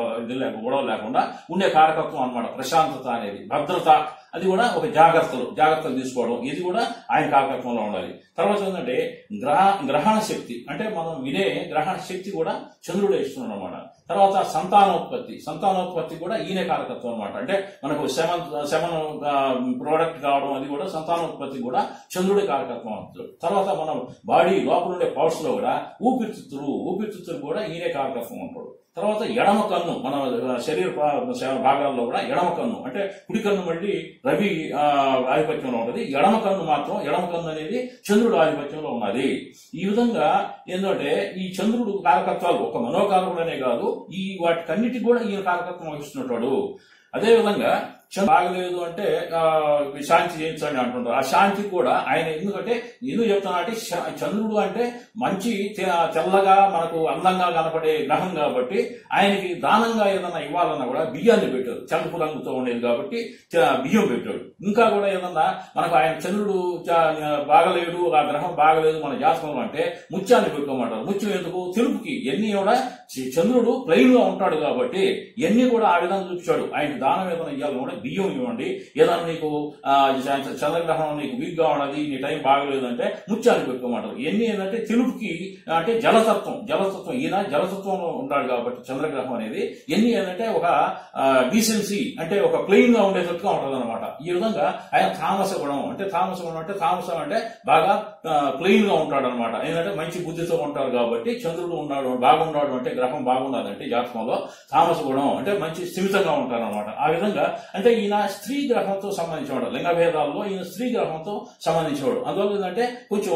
గొడవ లేకుండా ఉండే కారకత్వం అనమాట ప్రశాంతత అనేది. భద్రత అది కూడా ఒక జాగ్రత్తలు తీసుకోవడం, ఇది కూడా ఆయన కారకత్వంలో ఉండాలి. తర్వాత ఏంటంటే గ్రహణ శక్తి, అంటే మనం వినే గ్రహణ శక్తి కూడా చంద్రుడే ఇస్తున్నాడు అనమాట. తర్వాత సంతానోత్పత్తి కూడా ఈయనే కారకత్వం అనమాట. అంటే మనకు సెమన్ ప్రోడక్ట్ కావడం అది కూడా సంతానోత్పత్తి కూడా చంద్రుడే కారకత్వం అవుతుంది. తర్వాత మనం బాడీ లోపల ఉండే పవర్స్ లో కూడా ఊపిరితిత్తులు కూడా ఈయనే కారకత్వం ఉంటాడు. తర్వాత ఎడమ కన్ను, మన శరీర భాగాల్లో కూడా ఎడమ కన్ను, అంటే కుడి కన్ను మళ్ళీ రవి ఆధిపత్యంలో ఉంటుంది. ఎడమ కన్ను అనేది చంద్రుడు ఆధిపత్యంలో ఉన్నది. ఈ విధంగా ఏంటంటే ఈ చంద్రుడు కారకత్వాలు ఒక మనోకారకుడనే కాదు, ఈ వాటికన్నిటికి కూడా ఈయన కారకత్వం వహిస్తున్నట్టు. అదేవిధంగా బాగలేదు అంటే శాంతి చేయించండి అంటుంటారు. ఆ శాంతి కూడా ఆయన ఎందుకు చెప్తున్నా అంటే చంద్రుడు అంటే మంచి తెల్లగా మనకు అందంగా కనపడే గ్రహం కాబట్టి ఆయనకి దానంగా ఏదన్నా ఇవ్వాలన్నా కూడా బియ్యాన్ని పెట్టారు. తెలుపు రంగుతో ఉండేది కాబట్టి బియ్యం పెట్టాడు. ఇంకా కూడా ఏదన్నా మనకు ఆయన చంద్రుడు బాగలేడు, ఆ గ్రహం బాగలేదు మన జాతకంలో అంటే ముత్యాన్ని పెట్టుకోమంటారు. ముత్యం ఎందుకు? తెలుపుకి. ఎన్ని కూడా చంద్రుడు ప్లెయిన్ గా ఉంటాడు కాబట్టి ఎన్ని కూడా ఆ విధంగా చూపించాడు. ఆయన దానం ఏదైనా ఇవ్వాలని కూడా బియ్యం ఇవ్వండి, ఏదైనా నీకు చంద్రగ్రహణం నీకు వీక్ గా ఉన్నది, నీ టైం బాగలేదు అంటే ముత్యాలు పెట్టుకోమంటారు. ఇవన్నీ ఏంటంటే తెలుపుకి అంటే జలతత్వం ఈయన జలతత్వంలో ఉంటాడు కాబట్టి చంద్రగ్రహం అనేది ఎన్ని ఏంటంటే ఒక డీసెన్సీ అంటే ఒక ప్లెయిన్ గా ఉండేటట్టుగా ఉంటుంది అనమాట. ఈ విధంగా ఆయన తామస గుణం అంటే తామసం అంటే బాగా ప్లెయిన్ గా ఉంటాడు అనమాట. ఏంటంటే మంచి బుద్ధితో ఉంటాడు కాబట్టి చంద్రుడు బాగున్నాడు అంటే గ్రహం బాగున్నదంటే జాతకంలో తామస గుణం అంటే మంచి స్థిమితంగా ఉంటారు అనమాట. ఆ విధంగా అంటే ఈయన స్త్రీ గ్రహంతో సంబంధించినవాడు, లింగ భేదాల్లో ఈయన స్త్రీ గ్రహంతో సంబంధించినవాడు. అందువల్ల ఏంటంటే కొంచెం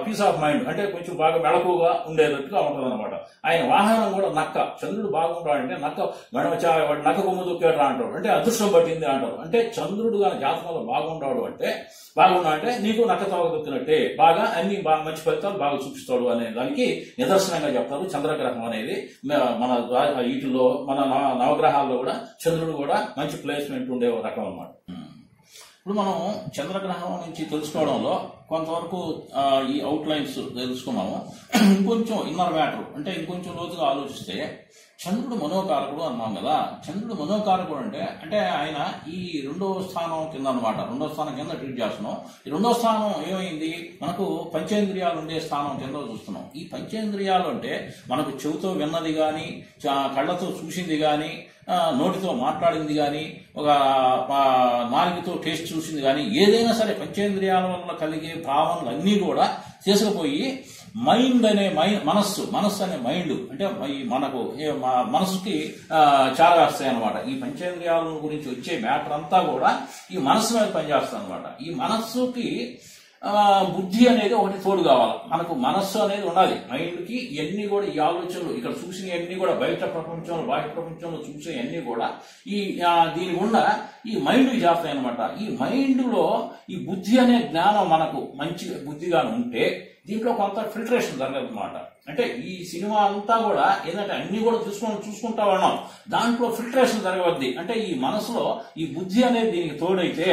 పీస్ ఆఫ్ మైండ్ అంటే కొంచెం బాగా మెళకుగా ఉండేటట్టుగా ఉంటుంది అనమాట. ఆయన వాహనం కూడా నక్క. చంద్రుడు బాగుంటాడంటే నక్క కొమ్ము దొక్కాడు అంటాడు, అంటే అదృష్టం పట్టింది అంటారు. అంటే చంద్రుడు కానీ జాతకంలో బాగుంటాడు అంటే నీకు నక్క తోక దొక్కినట్టే బాగా అన్ని మంచి ఫలితాలు బాగా చూపిస్తాడు అనే దానికి నిదర్శనంగా చెప్తారు. చంద్రగ్రహం అనేది మన వీటిలో మన నవగ్రహాల్లో కూడా చంద్రుడు కూడా మంచి ప్లేస్మెంట్ ఉండే రకం అన్నమాట. ఇప్పుడు మనం చంద్రగ్రహం నుంచి తెలుసుకోవడంలో కొంతవరకు ఈ అవుట్లైన్స్ తెలుసుకున్నాము. ఇంకొంచెం ఇన్నర్ మ్యాటర్ అంటే ఇంకొంచెం లోతుగా ఆలోచిస్తే చంద్రుడు మనోకారకుడు అన్నాం కదా. చంద్రుడు మనోకారకుడు అంటే ఆయన ఈ రెండవ స్థానం కింద అనమాట. రెండవ స్థానం కింద ట్రీట్ చేస్తున్నాం. ఈ రెండవ స్థానం ఏమైంది, మనకు పంచేంద్రియాలు ఉండే స్థానం కింద చూస్తున్నాం. ఈ పంచేంద్రియాలు అంటే మనకు చెవితో విన్నది కానీ, కళ్ళతో చూసింది కానీ, నోటితో మాట్లాడింది కానీ, ఒక నాలుగుతో టేస్ట్ చూసింది కానీ, ఏదైనా సరే పంచేంద్రియాల వల్ల కలిగే భావనలు అన్నీ కూడా తీసుకుపోయి మైండ్ అనే మనస్సు అనే మైండ్ అంటే మనకు మనసుకి చాలా వస్తాయి అనమాట. ఈ పంచేంద్రియాల గురించి వచ్చే మ్యాటర్ అంతా కూడా ఈ మనస్సు మీద పనిచేస్తుంది అనమాట. ఈ మనస్సుకి బుద్ధి అనేది ఒకటి తోడు కావాలి. మనకు మనస్సు అనేది ఉండాలి. మైండ్కి ఇవన్నీ కూడా ఈ ఆలోచనలు ఇక్కడ చూసినవన్నీ కూడా బయట ప్రపంచంలో బాహ్య ప్రపంచంలో చూసేవన్నీ కూడా దీని గుండా ఈ మైండ్కి చేస్తాయి అనమాట. ఈ మైండ్లో ఈ బుద్ధి అనే జ్ఞానం మనకు మంచి బుద్ధిగా ఉంటే దీంట్లో కొంత ఫిల్టరేషన్ జరగదు అనమాట. అంటే ఈ సినిమా అంతా కూడా ఏంటంటే అన్ని కూడా చూసుకుంటా ఉన్నాం, దాంట్లో ఫిల్టరేషన్ జరగవద్ది. అంటే ఈ మనసులో ఈ బుద్ధి అనేది దీనికి తోడైతే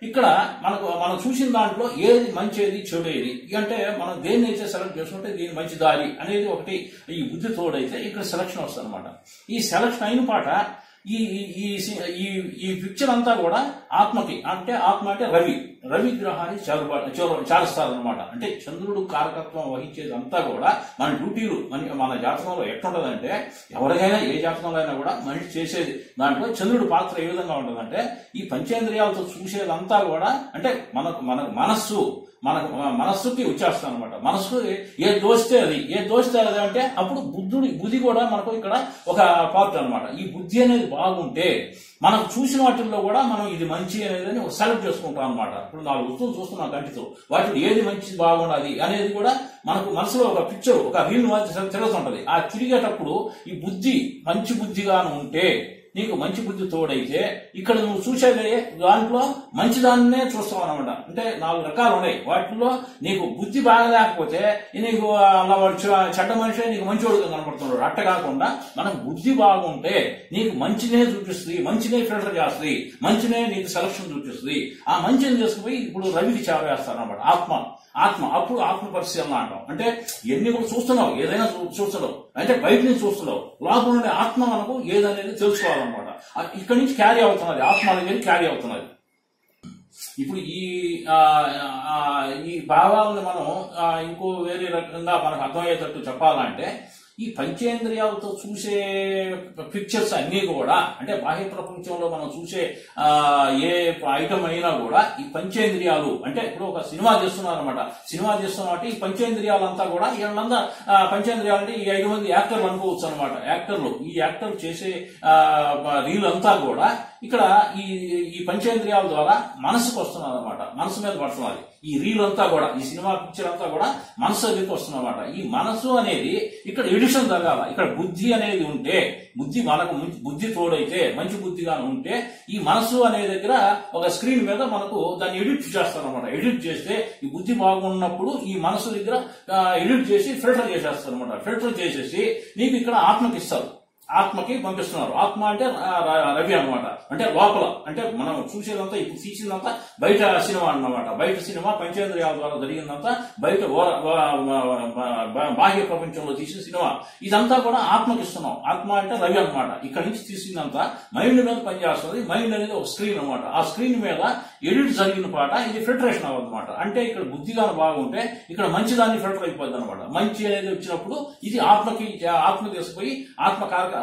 ఇక్కడ మనం చూసిన దాంట్లో ఏది మంచిది చెడేది అంటే మనం దేన్ని అయితే సెలెక్ట్ చేసుకుంటే దీని మంచి దారి అనేది ఒకటి ఈ బుద్ధి తోడైతే ఇక్కడ సెలక్షన్ వస్తుంది అనమాట. ఈ సెలక్షన్ అయిన పాట ఈ పిక్చర్ అంతా కూడా ఆత్మకి అంటే ఆత్మ అంటే రవి గ్రహాన్ని చాలుస్తారనమాట. అంటే చంద్రుడు కారకత్వం వహించేది అంతా కూడా మన డ్యూటీలు మన జాతకంలో ఎట్లుంటదంటే ఎవరికైనా ఏ జాతకంలో అయినా కూడా మనిషి చేసేది దాంట్లో చంద్రుడు పాత్ర ఏ విధంగా ఉంటుందంటే ఈ పంచేంద్రియాలతో చూసేదంతా కూడా అంటే మనకు మనస్సుకి వచ్చేస్తాం అనమాట. మనస్సు ఏ దోస్తే అది అంటే అప్పుడు బుద్ధి కూడా మనకు ఇక్కడ ఒక పార్ట్ అనమాట. ఈ బుద్ధి అనేది బాగుంటే మనకు చూసిన వాటిల్లో కూడా మనం ఇది మంచి అనేది సెలెక్ట్ చేసుకుంటాం అనమాట. ఇప్పుడు 4 వస్తువులు చూస్తున్నాం కంటితో, వాటిలో ఏది మంచిది బాగుండాలి అనేది కూడా మనకు మనసులో ఒక పిక్చర్ ఒక రీల్ తిరుగుతుంటది. ఆ తిరిగేటప్పుడు ఈ బుద్ధి మంచి బుద్ధిగాను ఉంటే నీకు మంచి బుద్ధి తోడైతే ఇక్కడ నువ్వు చూసేది దాంట్లో మంచి దాన్నే చూస్తావు అనమాట. అంటే 4 రకాలు ఉన్నాయి. వాటిలో నీకు బుద్ధి బాగా లేకపోతే నీకు అలా చెడ్డ మనిషి నీకు మంచివాడుగా కనపడుతున్నాడు. అట్ట కాకుండా మనకు బుద్ధి బాగుంటే నీకు మంచినే చూపిస్తుంది, మంచినే ఫిల్టర్ చేస్తుంది, మంచినే నీకు సెలక్షన్ చూపిస్తుంది. ఆ మంచిని తీసుకుపోయి ఇప్పుడు రవికి చేరవేస్తాను అనమాట. అప్పుడు ఆత్మ పరిశీలన అంటాం. అంటే ఎన్ని కూడా చూస్తున్నావు, ఏదైనా చూస్తున్నావు అంటే బయట నుంచి చూస్తున్నావు, లోపల నుండి ఆత్మ మనకు ఏదనేది తెలుసుకోవాలన్నమాట. ఇక్కడి నుంచి క్యారీ అవుతున్నది, ఆత్మ అనేది క్యారీ అవుతున్నది. ఇప్పుడు ఈ భావాలను మనం ఇంకో వేరే రకంగా మనకు అర్థమయ్యేటట్టు చెప్పాలంటే ఈ పంచేంద్రియాలతో చూసే పిక్చర్స్ అన్ని కూడా అంటే బాహ్య ప్రపంచంలో మనం చూసే ఏ ఐటమ్ అయినా కూడా ఈ పంచేంద్రియాలు అంటే ఇప్పుడు ఒక సినిమా చేస్తున్నారు అనమాట. సినిమా చేస్తున్నట్టు ఈ పంచేంద్రియాలంతా కూడా వీళ్ళంతా పంచేంద్రియాలు అంటే ఈ 5 మంది యాక్టర్లు అనుకోవచ్చు అనమాట. ఈ యాక్టర్ చేసే రీల్ అంతా కూడా ఇక్కడ ఈ పంచేంద్రియాల ద్వారా మనసుకు వస్తున్నారు అనమాట. మనసు మీద పడుతున్నది ఈ రీల్ అంతా కూడా, ఈ సినిమా పిక్చర్ అంతా కూడా మనసు దగ్గరికి వస్తుంది అనమాట. ఈ మనసు అనేది ఇక్కడ ఎడిషన్ జరగాల. ఇక్కడ బుద్ధి అనేది ఉంటే మనకు బుద్ధి తోడైతే మంచి బుద్ధిగా ఉంటే ఈ మనసు అనే దగ్గర ఒక స్క్రీన్ మీద మనకు దాన్ని ఎడిట్ చేస్తాను అనమాట. ఎడిట్ చేస్తే ఈ బుద్ధి బాగున్నప్పుడు ఈ మనసు దగ్గర ఎడిట్ చేసి ఫిల్టర్ చేసేస్తారు అనమాట. ఫిల్టర్ చేసేసి నీకు ఇక్కడ ఆత్మకి ఇస్తారు. ఆత్మకి పంపిస్తున్నారు. ఆత్మ అంటే రవి అన్నమాట. అంటే లోపల, అంటే మనం చూసేదంతా ఇప్పుడు తీసిందంతా బయట సినిమా అన్నమాట. బయట సినిమా పంచేంద్రియాల ద్వారా జరిగిందంతా బయట బాహ్య ప్రపంచంలో తీసిన సినిమా. ఇదంతా కూడా ఆత్మకి ఇస్తున్నాం. ఆత్మ అంటే రవి అన్నమాట. ఇక్కడ నుంచి తీసిందంతా మైండ్ మీద పనిచేస్తుంది. మైండ్ అనేది ఒక స్క్రీన్ అన్నమాట. ఆ స్క్రీన్ మీద ఎడిట్ జరిగిన పాట ఇది ఫిల్టరేషన్ అవ్వదన్నమాట. అంటే ఇక్కడ బుద్ధిగా బాగుంటే ఇక్కడ మంచి దాన్ని ఫిల్టర్ అయిపోద్ది అనమాట. మంచి అనేది వచ్చినప్పుడు ఇది ఆత్మకి తీసుకుపోయి ఆత్మ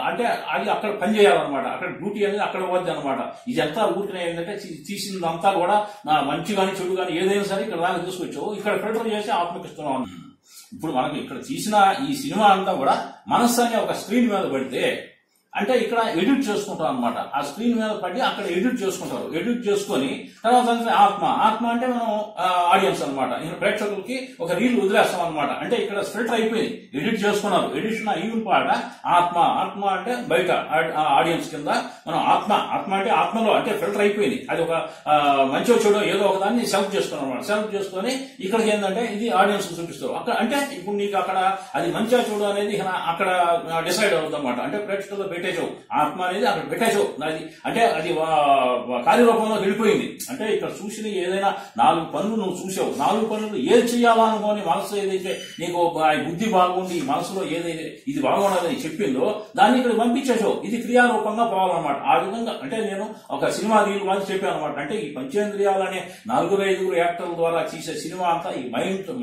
అంటే అది అక్కడ పనిచేయాలన్నమాట. అక్కడ డ్యూటీ అనేది అక్కడ పోద్ది అనమాట. ఇది ఎంత ఊరికనే ఏంటంటే తీసిందంతా కూడా మంచి కానీ చెడు కానీ ఏదైనా సరే ఇక్కడ దాన్ని తీసుకొచ్చావు, ఇక్కడ ఫిల్టర్ చేసి ఆత్మకి ఇస్తున్నాం. ఇప్పుడు మనకి ఇక్కడ తీసిన ఈ సినిమా అంతా కూడా మనస్సు అనే ఒక స్క్రీన్ మీద పడితే అంటే ఇక్కడ ఎడిట్ చేసుకుంటాం అనమాట. ఆ స్క్రీన్ మీద పడి అక్కడ ఎడిట్ చేసుకుంటారు. ఎడిట్ చేసుకుని తర్వాత ఆత్మ అంటే మనం ఆడియన్స్ అనమాట. ప్రేక్షకులకి ఒక రీల్ వదిలేస్తాం అనమాట. అంటే ఇక్కడ ఫిల్టర్ అయిపోయింది, ఎడిట్ చేసుకున్నారు. ఎడిషన్ అయిన పాట ఆత్మ అంటే బయట ఆడియన్స్ కింద మనం ఆత్మ అంటే ఆత్మలో అంటే ఫిల్టర్ అయిపోయింది. అది ఒక మంచో చెడో ఏదో ఒక దాన్ని సెలెక్ట్ చేసుకున్నాం అనమాట. సెలెక్ట్ చేసుకుని ఇక్కడికి ఏంటంటే ఇది ఆడియన్స్ చూపిస్తారు. అక్కడ అంటే ఇప్పుడు నీకు అక్కడ అది మంచో చెడు అనేది అక్కడ డిసైడ్ అవుతుంది అనమాట. అంటే ప్రేక్షకులు పెట్టేసావు, ఆత్మ అనేది అక్కడ పెట్టేసావు. అది అంటే అది కార్యరూపంలో వెళ్ళిపోయింది. అంటే ఇక్కడ చూసిన ఏదైనా 4 పనులు నువ్వు చూసావు, 4 పనులు ఏది చేయాలనుకోని మనసు ఏదైతే నీకు బుద్ధి బాగుండి మనసులో ఏదైతే ఇది బాగుండదని చెప్పిందో దాన్ని ఇక్కడ పంపించేసావు. ఇది క్రియారూపంగా పోవాలన్నమాట. ఆ విధంగా అంటే నేను ఒక సినిమా రీల్ గురించి చెప్పాను అనమాట. అంటే ఈ పంచేంద్రియాలనే 4-5 యాక్టర్ల ద్వారా తీసే సినిమా అంతా ఈ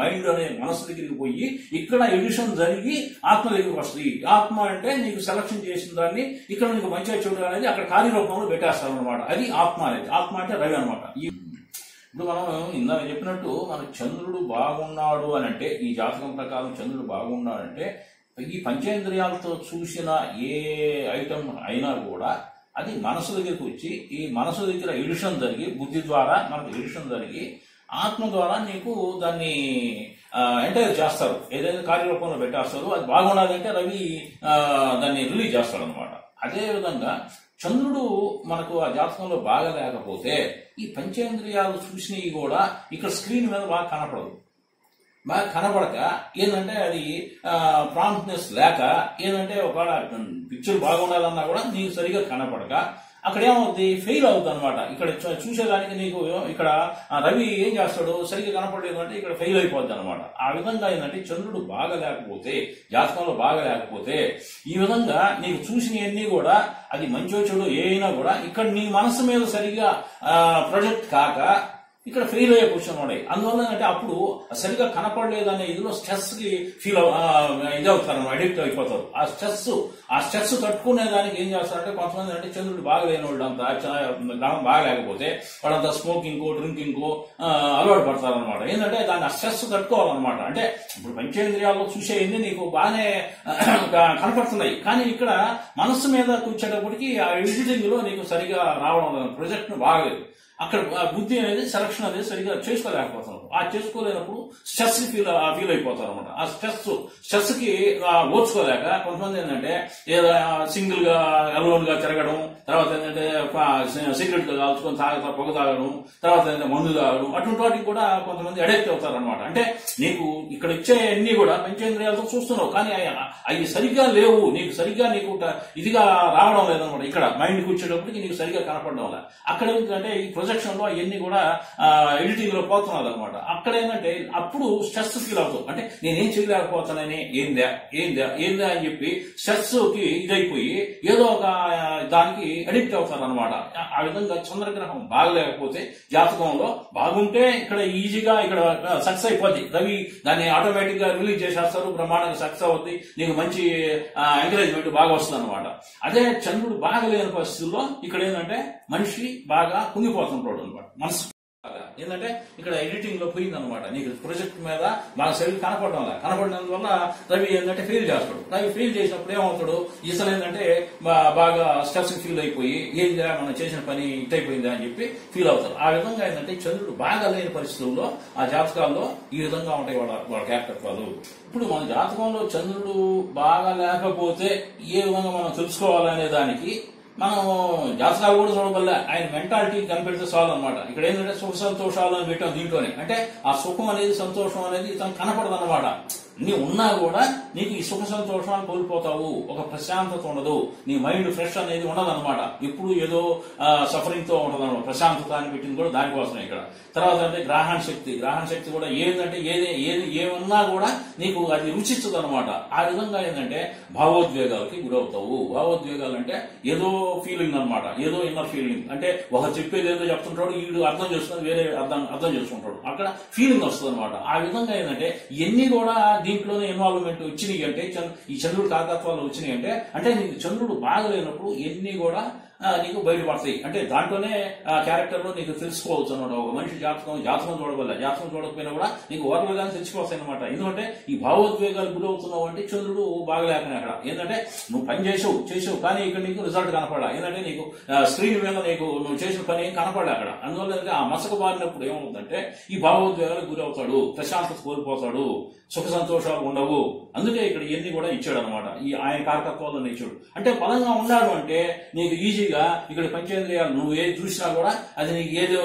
మైండ్ అనే మనసు దగ్గరికి పోయి ఇక్కడ ఎడిషన్ జరిగి ఆత్మ దగ్గరికి వస్తుంది. ఆత్మ అంటే నీకు సెలక్షన్ చేసిన దాన్ని ఇక్కడ నీకు మంచిగా చెడు అనేది అక్కడ కార్యరూపంలో పెట్టేస్తాం అనమాట. అది ఆత్మ అనేది. ఆత్మ అంటే రవి అనమాట. ఇప్పుడు మనం ఇందాక చెప్పినట్టు మన చంద్రుడు బాగున్నాడు అని అంటే ఈ జాతకం ప్రకారం చంద్రుడు బాగున్నాడంటే ఈ పంచేంద్రియాలతో చూసిన ఏ ఐటమ్ అయినా కూడా అది మనసు దగ్గరికి వచ్చి ఈ మనసు దగ్గర ఎడిషన్ జరిగి బుద్ధి ద్వారా మనకు ఎడిషన్ జరిగి ఆత్మ ద్వారా నీకు దాన్ని ఎంటైర్ చేస్తారు. ఏదైతే కార్యరూపంలో పెట్టేస్తారు అది బాగున్నదంటే రవి దాన్ని రిలీజ్ చేస్తాడు అనమాట. అదేవిధంగా చంద్రుడు మనకు ఆ జాతకంలో బాగా లేకపోతే ఈ పంచేంద్రియాలు చూసినవి కూడా ఇక్కడ స్క్రీన్ మీద బాగా కనపడదు. బాగా కనపడక ఏంటంటే అది ప్రాంప్ట్నెస్ లేక ఏంటంటే ఒకవేళ పిక్చర్ బాగుండాలన్నా కూడా నీకు సరిగా కనపడక అక్కడ ఏమవుతుంది, ఫెయిల్ అవుతుంది అనమాట. ఇక్కడ చూసేదానికి నీకు ఇక్కడ రవి ఏం చేస్తాడు, సరిగ్గా కనపడలేదు అంటే ఇక్కడ ఫెయిల్ అయిపోద్ది అనమాట. ఆ విధంగా ఏంటంటే చంద్రుడు బాగా లేకపోతే జాతకంలో బాగా లేకపోతే ఈ విధంగా నీకు చూసినవన్నీ కూడా అది మంచో చెడు ఏ అయినా కూడా ఇక్కడ నీ మనసు మీద సరిగా ప్రొజెక్ట్ కాక ఇక్కడ ఫెయిల్ అయ్యే క్వశ్చన్ ఉన్నాయి. అందువల్ల అంటే అప్పుడు సరిగా కనపడలేదనే ఇదిలో స్ట్రెస్ కి ఇదవుతారు, అడిక్ట్ అయిపోతారు. ఆ స్ట్రెస్ తట్టుకునే దానికి ఏం చేస్తారంటే కొంతమంది అంటే చంద్రుడు బాగా లేని వాళ్ళు అంతా గ్రహం బాగా లేకపోతే వాళ్ళంతా స్మోకింగ్ డ్రింకింగ్ అలవాటు పడతారు అనమాట. ఏంటంటే దాన్ని ఆ స్ట్రెస్ తట్టుకోవాలన్నమాట. అంటే ఇప్పుడు పంచేంద్రియాల్లో చూసేయండి నీకు బాగానే కనపడుతున్నాయి, కానీ ఇక్కడ మనస్సు మీద కూర్చేటప్పటికి ఆ ఎడిటింగ్ లో నీకు సరిగా రావడం ప్రొజెక్ట్ బాగలేదు. అక్కడ బుద్ధి అనేది సెలక్షన్ అనేది సరిగా చేసుకోలేకపోతున్నారు. ఆ చేసుకోలేనప్పుడు స్ట్రెస్ ఫీల్ అయిపోతారు అనమాట. ఆ స్ట్రెస్ కి ఓర్చుకోలేక కొంతమంది ఏంటంటే ఏదో సింగిల్ గా అలోన్ గా తిరగడం, తర్వాత ఏంటంటే సిగరెట్ కాల్చుకొని పొగ తాగడం, తర్వాత ఏంటంటే మందు తాగడం, అటువంటి వాటికి కూడా కొంతమంది అడిక్ట్ అవుతారు అనమాట. అంటే నీకు ఇక్కడ ఇచ్చే అన్ని కూడా పంచేంద్రియాలతో చూస్తున్నావు, కానీ అవి సరిగ్గా లేవు, నీకు సరిగ్గా నీకు ఇదిగా రావడం లేదనమాట. ఇక్కడ మైండ్ కూర్చేటప్పటికి నీకు సరిగ్గా కనపడడం వల్ల అక్కడ ఏంటంటే ఈ ప్రొజెక్షన్ లో అవన్నీ కూడా ఎడిటింగ్ లో పోతున్నారు అనమాట. అక్కడ ఏంటంటే అప్పుడు స్ట్రెస్ ఫీల్ అవుతావు, అంటే నేనేం చేయలేకపోతానని ఏందా అని చెప్పి స్ట్రెస్ కి ఇదైపోయి ఏదో ఒక దానికి అడిక్ట్ అవుతారు అనమాట. ఆ విధంగా చంద్రగ్రహం బాగలేకపోతే జాతకంలో బాగుంటే ఇక్కడ ఈజీగా ఇక్కడ సక్సెస్ అయిపోద్ది. రవి దాన్ని ఆటోమేటిక్ గా రిలీజ్ చేసేస్తారు, బ్రహ్మాండంగా సక్సెస్ అవుద్ది, నీకు మంచి ఎంకరేజ్మెంట్ బాగా వస్తుంది అనమాట. అదే చంద్రుడు బాగా లేని పరిస్థితుల్లో ఇక్కడ ఏంటంటే మనిషి బాగా కుంగిపోతుంటాడు అనమాట. మనసు ఏంటంటే ఇక్కడ ఎడిటింగ్ లో పోయింది అనమాట. నీకు ప్రాజెక్ట్ మీద బాగా సరిగ్గా కనపడినందువల్ల రవి ఏంటంటే ఫెయిల్ చేస్తాడు. రవి ఫెయిల్ చేసినప్పుడు ఏమవుతాడు, ఇసలు ఏంటంటే బాగా స్ట్రెస్ ఫీల్ అయిపోయి ఏందా మనం చేసిన పని ఇట్టయిపోయిందా అని చెప్పి ఫీల్ అవుతారు. ఆ విధంగా ఏంటంటే చంద్రుడు బాగా లేని పరిస్థితుల్లో ఆ జాతకాల్లో ఈ విధంగా ఉంటాయి వాళ్ళ క్యారెక్టర్లు. ఇప్పుడు మన జాతకంలో చంద్రుడు బాగా లేకపోతే ఏ విధంగా మనం తెలుసుకోవాలనే దానికి మనం జాతకాలు కూడా చూడవల్ల ఆయన మెంటాలిటీ కనిపెడితే చాలు అనమాట. ఇక్కడ ఏంటంటే సుఖ సంతోషాలు అని పెట్టాం దీంట్లోనే. అంటే ఆ సుఖం అనేది సంతోషం అనేది తనకు కనపడదు అనమాట. నీ ఉన్నా కూడా నీకు ఈ సుఖ సంతోషాలు కోల్పోతావు, ఒక ప్రశాంతత ఉండదు, నీ మైండ్ ఫ్రెష్ అనేది ఉండదు అనమాట. ఎప్పుడు ఏదో సఫరింగ్ తో ఉండదు అనమాట. ప్రశాంతత అని పెట్టింది కూడా దానికోసమే ఇక్కడ. తర్వాత అంటే గ్రహణ శక్తి కూడా ఏంటంటే ఏమన్నా కూడా నీకు అది రుచిస్తుంది అనమాట. ఆ విధంగా ఏంటంటే భావోద్వేగాలకి గురవుతావు. భావోద్వేగాలు అంటే ఏదో ఫీలింగ్ అనమాట, ఏదో ఇన్నర్ ఫీలింగ్. అంటే ఒక చెప్పేది ఏదో చెప్తుంటాడు, వీడు అర్థం చేసుకుని వేరే అర్థం చేసుకుంటాడు, అక్కడ ఫీలింగ్ వస్తుంది అనమాట. ఆ విధంగా ఏంటంటే ఇవన్నీ కూడా దీంట్లోనే ఇన్వాల్వ్మెంట్ వచ్చినాయి అంటే, ఈ చంద్రుడి కారకత్వాలు వచ్చినాయి అంటే నీకు చంద్రుడు బాగలేనప్పుడు ఎన్ని కూడా నీకు బయటపడతాయి. అంటే దాంట్లోనే క్యారెక్టర్ లో నీకు తెలుసుకోవచ్చు అనమాట. ఒక మనిషి జాతకం చూడవల్ల, జాతకం చూడకపోయినా కూడా నీకు ఓవర్లు కానీ తెలిసిపోతాయి అనమాట. ఎందుకంటే ఈ భావోద్వేగాలు గురవుతున్నావు అంటే చంద్రుడు బాగలేకనే అక్కడ. ఏంటంటే నువ్వు పని చేసావు కానీ ఇక్కడ నీకు రిజల్ట్ కనపడా. ఏంటంటే నీకు స్క్రీన్ మీద నీకు నువ్వు చేసిన పని ఏం కనపడా అక్కడ. అందువల్ల ఆ మసక బారినప్పుడు ఏమవుతుందంటే ఈ భావోద్వేగాలకు గురవుతాడు, ప్రశాంతత కోల్పోతాడు, సుఖ సంతోషాలు ఉండవు. అందుకే ఇక్కడ ఇవన్నీ కూడా ఇచ్చాడు అనమాట. ఈ ఆయన కారకత్వాలను ఇచ్చాడు. అంటే బలంగా ఉన్నాడు అంటే నీకు ఈజీగా ఇక్కడ పంచేంద్రియాలు నువ్వు ఏది చూసినా కూడా అది నీకు ఏదో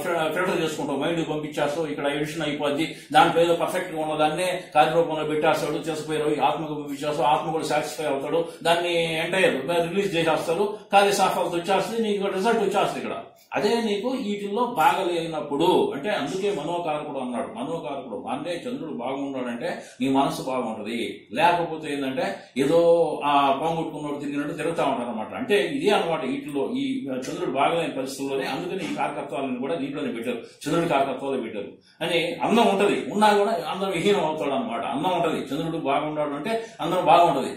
ఫిల్టర్ చేసుకుంటావు, మైండ్ పంపించేస్తావు, ఇక్కడ ఎడిషన్ అయిపోద్ది, దాంట్లో ఏదో పర్ఫెక్ట్ గా ఉన్నదాన్ని కార్యరూపంలో పెట్టేస్తాడు, చేసిపోయారు, ఆత్మకు పంపించేస్తావు, ఆత్మ కూడా సాటిస్ఫై అవుతాడు, దాన్ని ఎంటైర్ రిలీజ్ చేసేస్తాడు, కార్యసాఫలత వచ్చేస్తుంది, నీకు రిజల్ట్ వచ్చేస్తుంది ఇక్కడ. అదే నీకు వీటిల్లో బాగలేనప్పుడు అంటే అందుకే మనోకారకుడు అన్నాడు. మనోకారకుడు అంటే చంద్రుడు బాగున్నాడంటే నీ మనసు బాగుంటది, లేకపోతే ఏంటంటే ఏదో పొంగొట్టుకున్నట్టు తిరిగినట్టు తిరుగుతా ఉంటాడు అనమాట. అంటే ఇదే అనమాట వీటిలో ఈ చంద్రుడు బాగలేని పరిస్థితుల్లోనే. అందుకని ఈ కారకత్వాలను కూడా దీంట్లోనే పెట్టారు, చంద్రుడి కారకత్వాలు పెట్టారు. అని అందం ఉంటది, ఉన్నా కూడా అందం విహీనం అవుతాడు అనమాట. అందం ఉంటది, చంద్రుడు బాగున్నాడు అంటే అందం బాగుంటది,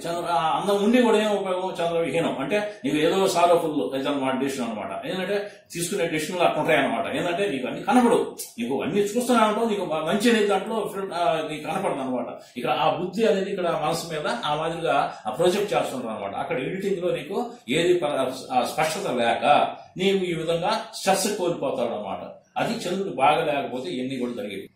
అందం ఉండి కూడా ఏం ఉపయోగం, చంద్ర విహీనం అంటే నీకు ఏదో సారోఫుల్ అనమాట డెసిషన్ అనమాట. ఏంటంటే తీసుకునే డెసిషన్లు అట్లా ఉంటాయి అనమాట. ఏంటంటే నీకు అన్ని కనపడు, నీకు అన్ని చూస్తూనే ఉంటావు, నీకు మంచి అనేది దాంట్లో నీకు కనపడదు అనమాట. ఇక్కడ ఆ బుద్ధి అనేది ఇక్కడ మనసు మీద ఆ మాదిరిగా ఆ ప్రాజెక్ట్ చేస్తుంటారు అనమాట. అక్కడ ఎడిటింగ్ లో నీకు ఏది స్పష్టత లేక నీవు ఈ విధంగా స్ట్రెస్ కోల్పోతాడు అనమాట. అది చంద్రుడు బాగా లేకపోతే ఎన్ని కూడా జరిగేవి.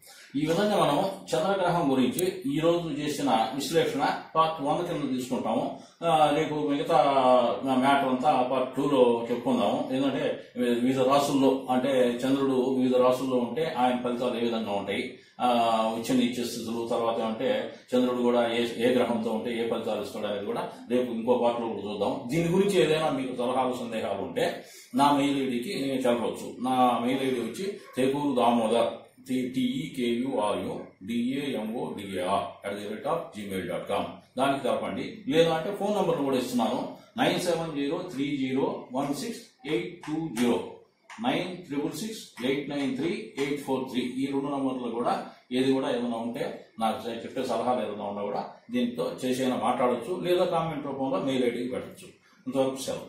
ఈ విధంగా మనం చంద్రగ్రహం గురించి ఈ రోజు చేసిన విశ్లేషణ పార్ట్ 1 కింద తీసుకుంటాము. రేపు మిగతా మ్యాటర్ అంతా పార్ట్ 2లో చెప్పుకుందాము. ఎందుకంటే వివిధ రాసుల్లో అంటే చంద్రుడు వివిధ రాసుల్లో ఉంటే ఆయన ఫలితాలు ఏ విధంగా ఉంటాయి, ఉచ్చ నీచ స్థితులు, తర్వాత అంటే చంద్రుడు కూడా ఏ గ్రహంతో ఉంటే ఏ ఫలితాలు ఇస్తాడు అనేది కూడా రేపు ఇంకో పార్ట్లో కూడా చూద్దాం. దీని గురించి ఏదైనా మీకు సలహాలు సందేహాలు ఉంటే నా మెయిల్ ఐడికి చదవచ్చు. నా మెయిల్ ఐడి వచ్చి తేకూరు దామోదర్ TEKURUDAMODAR@gmail.com దానికి తెలపండి. లేదా అంటే ఫోన్ నంబర్ కూడా ఇస్తున్నాను, 9703016820 966893 ఈ 2 నంబర్లు కూడా ఏది కూడా ఏదైనా ఉంటే నాకు చెప్పే సలహాలు ఏదైనా ఉన్నా కూడా దీంతో చేసేనా మాట్లాడచ్చు, లేదా కామెంట్ రూపంలో మెయిల్ ఐడికి పెట్టచ్చు. ఇంతవరకు సెలవు.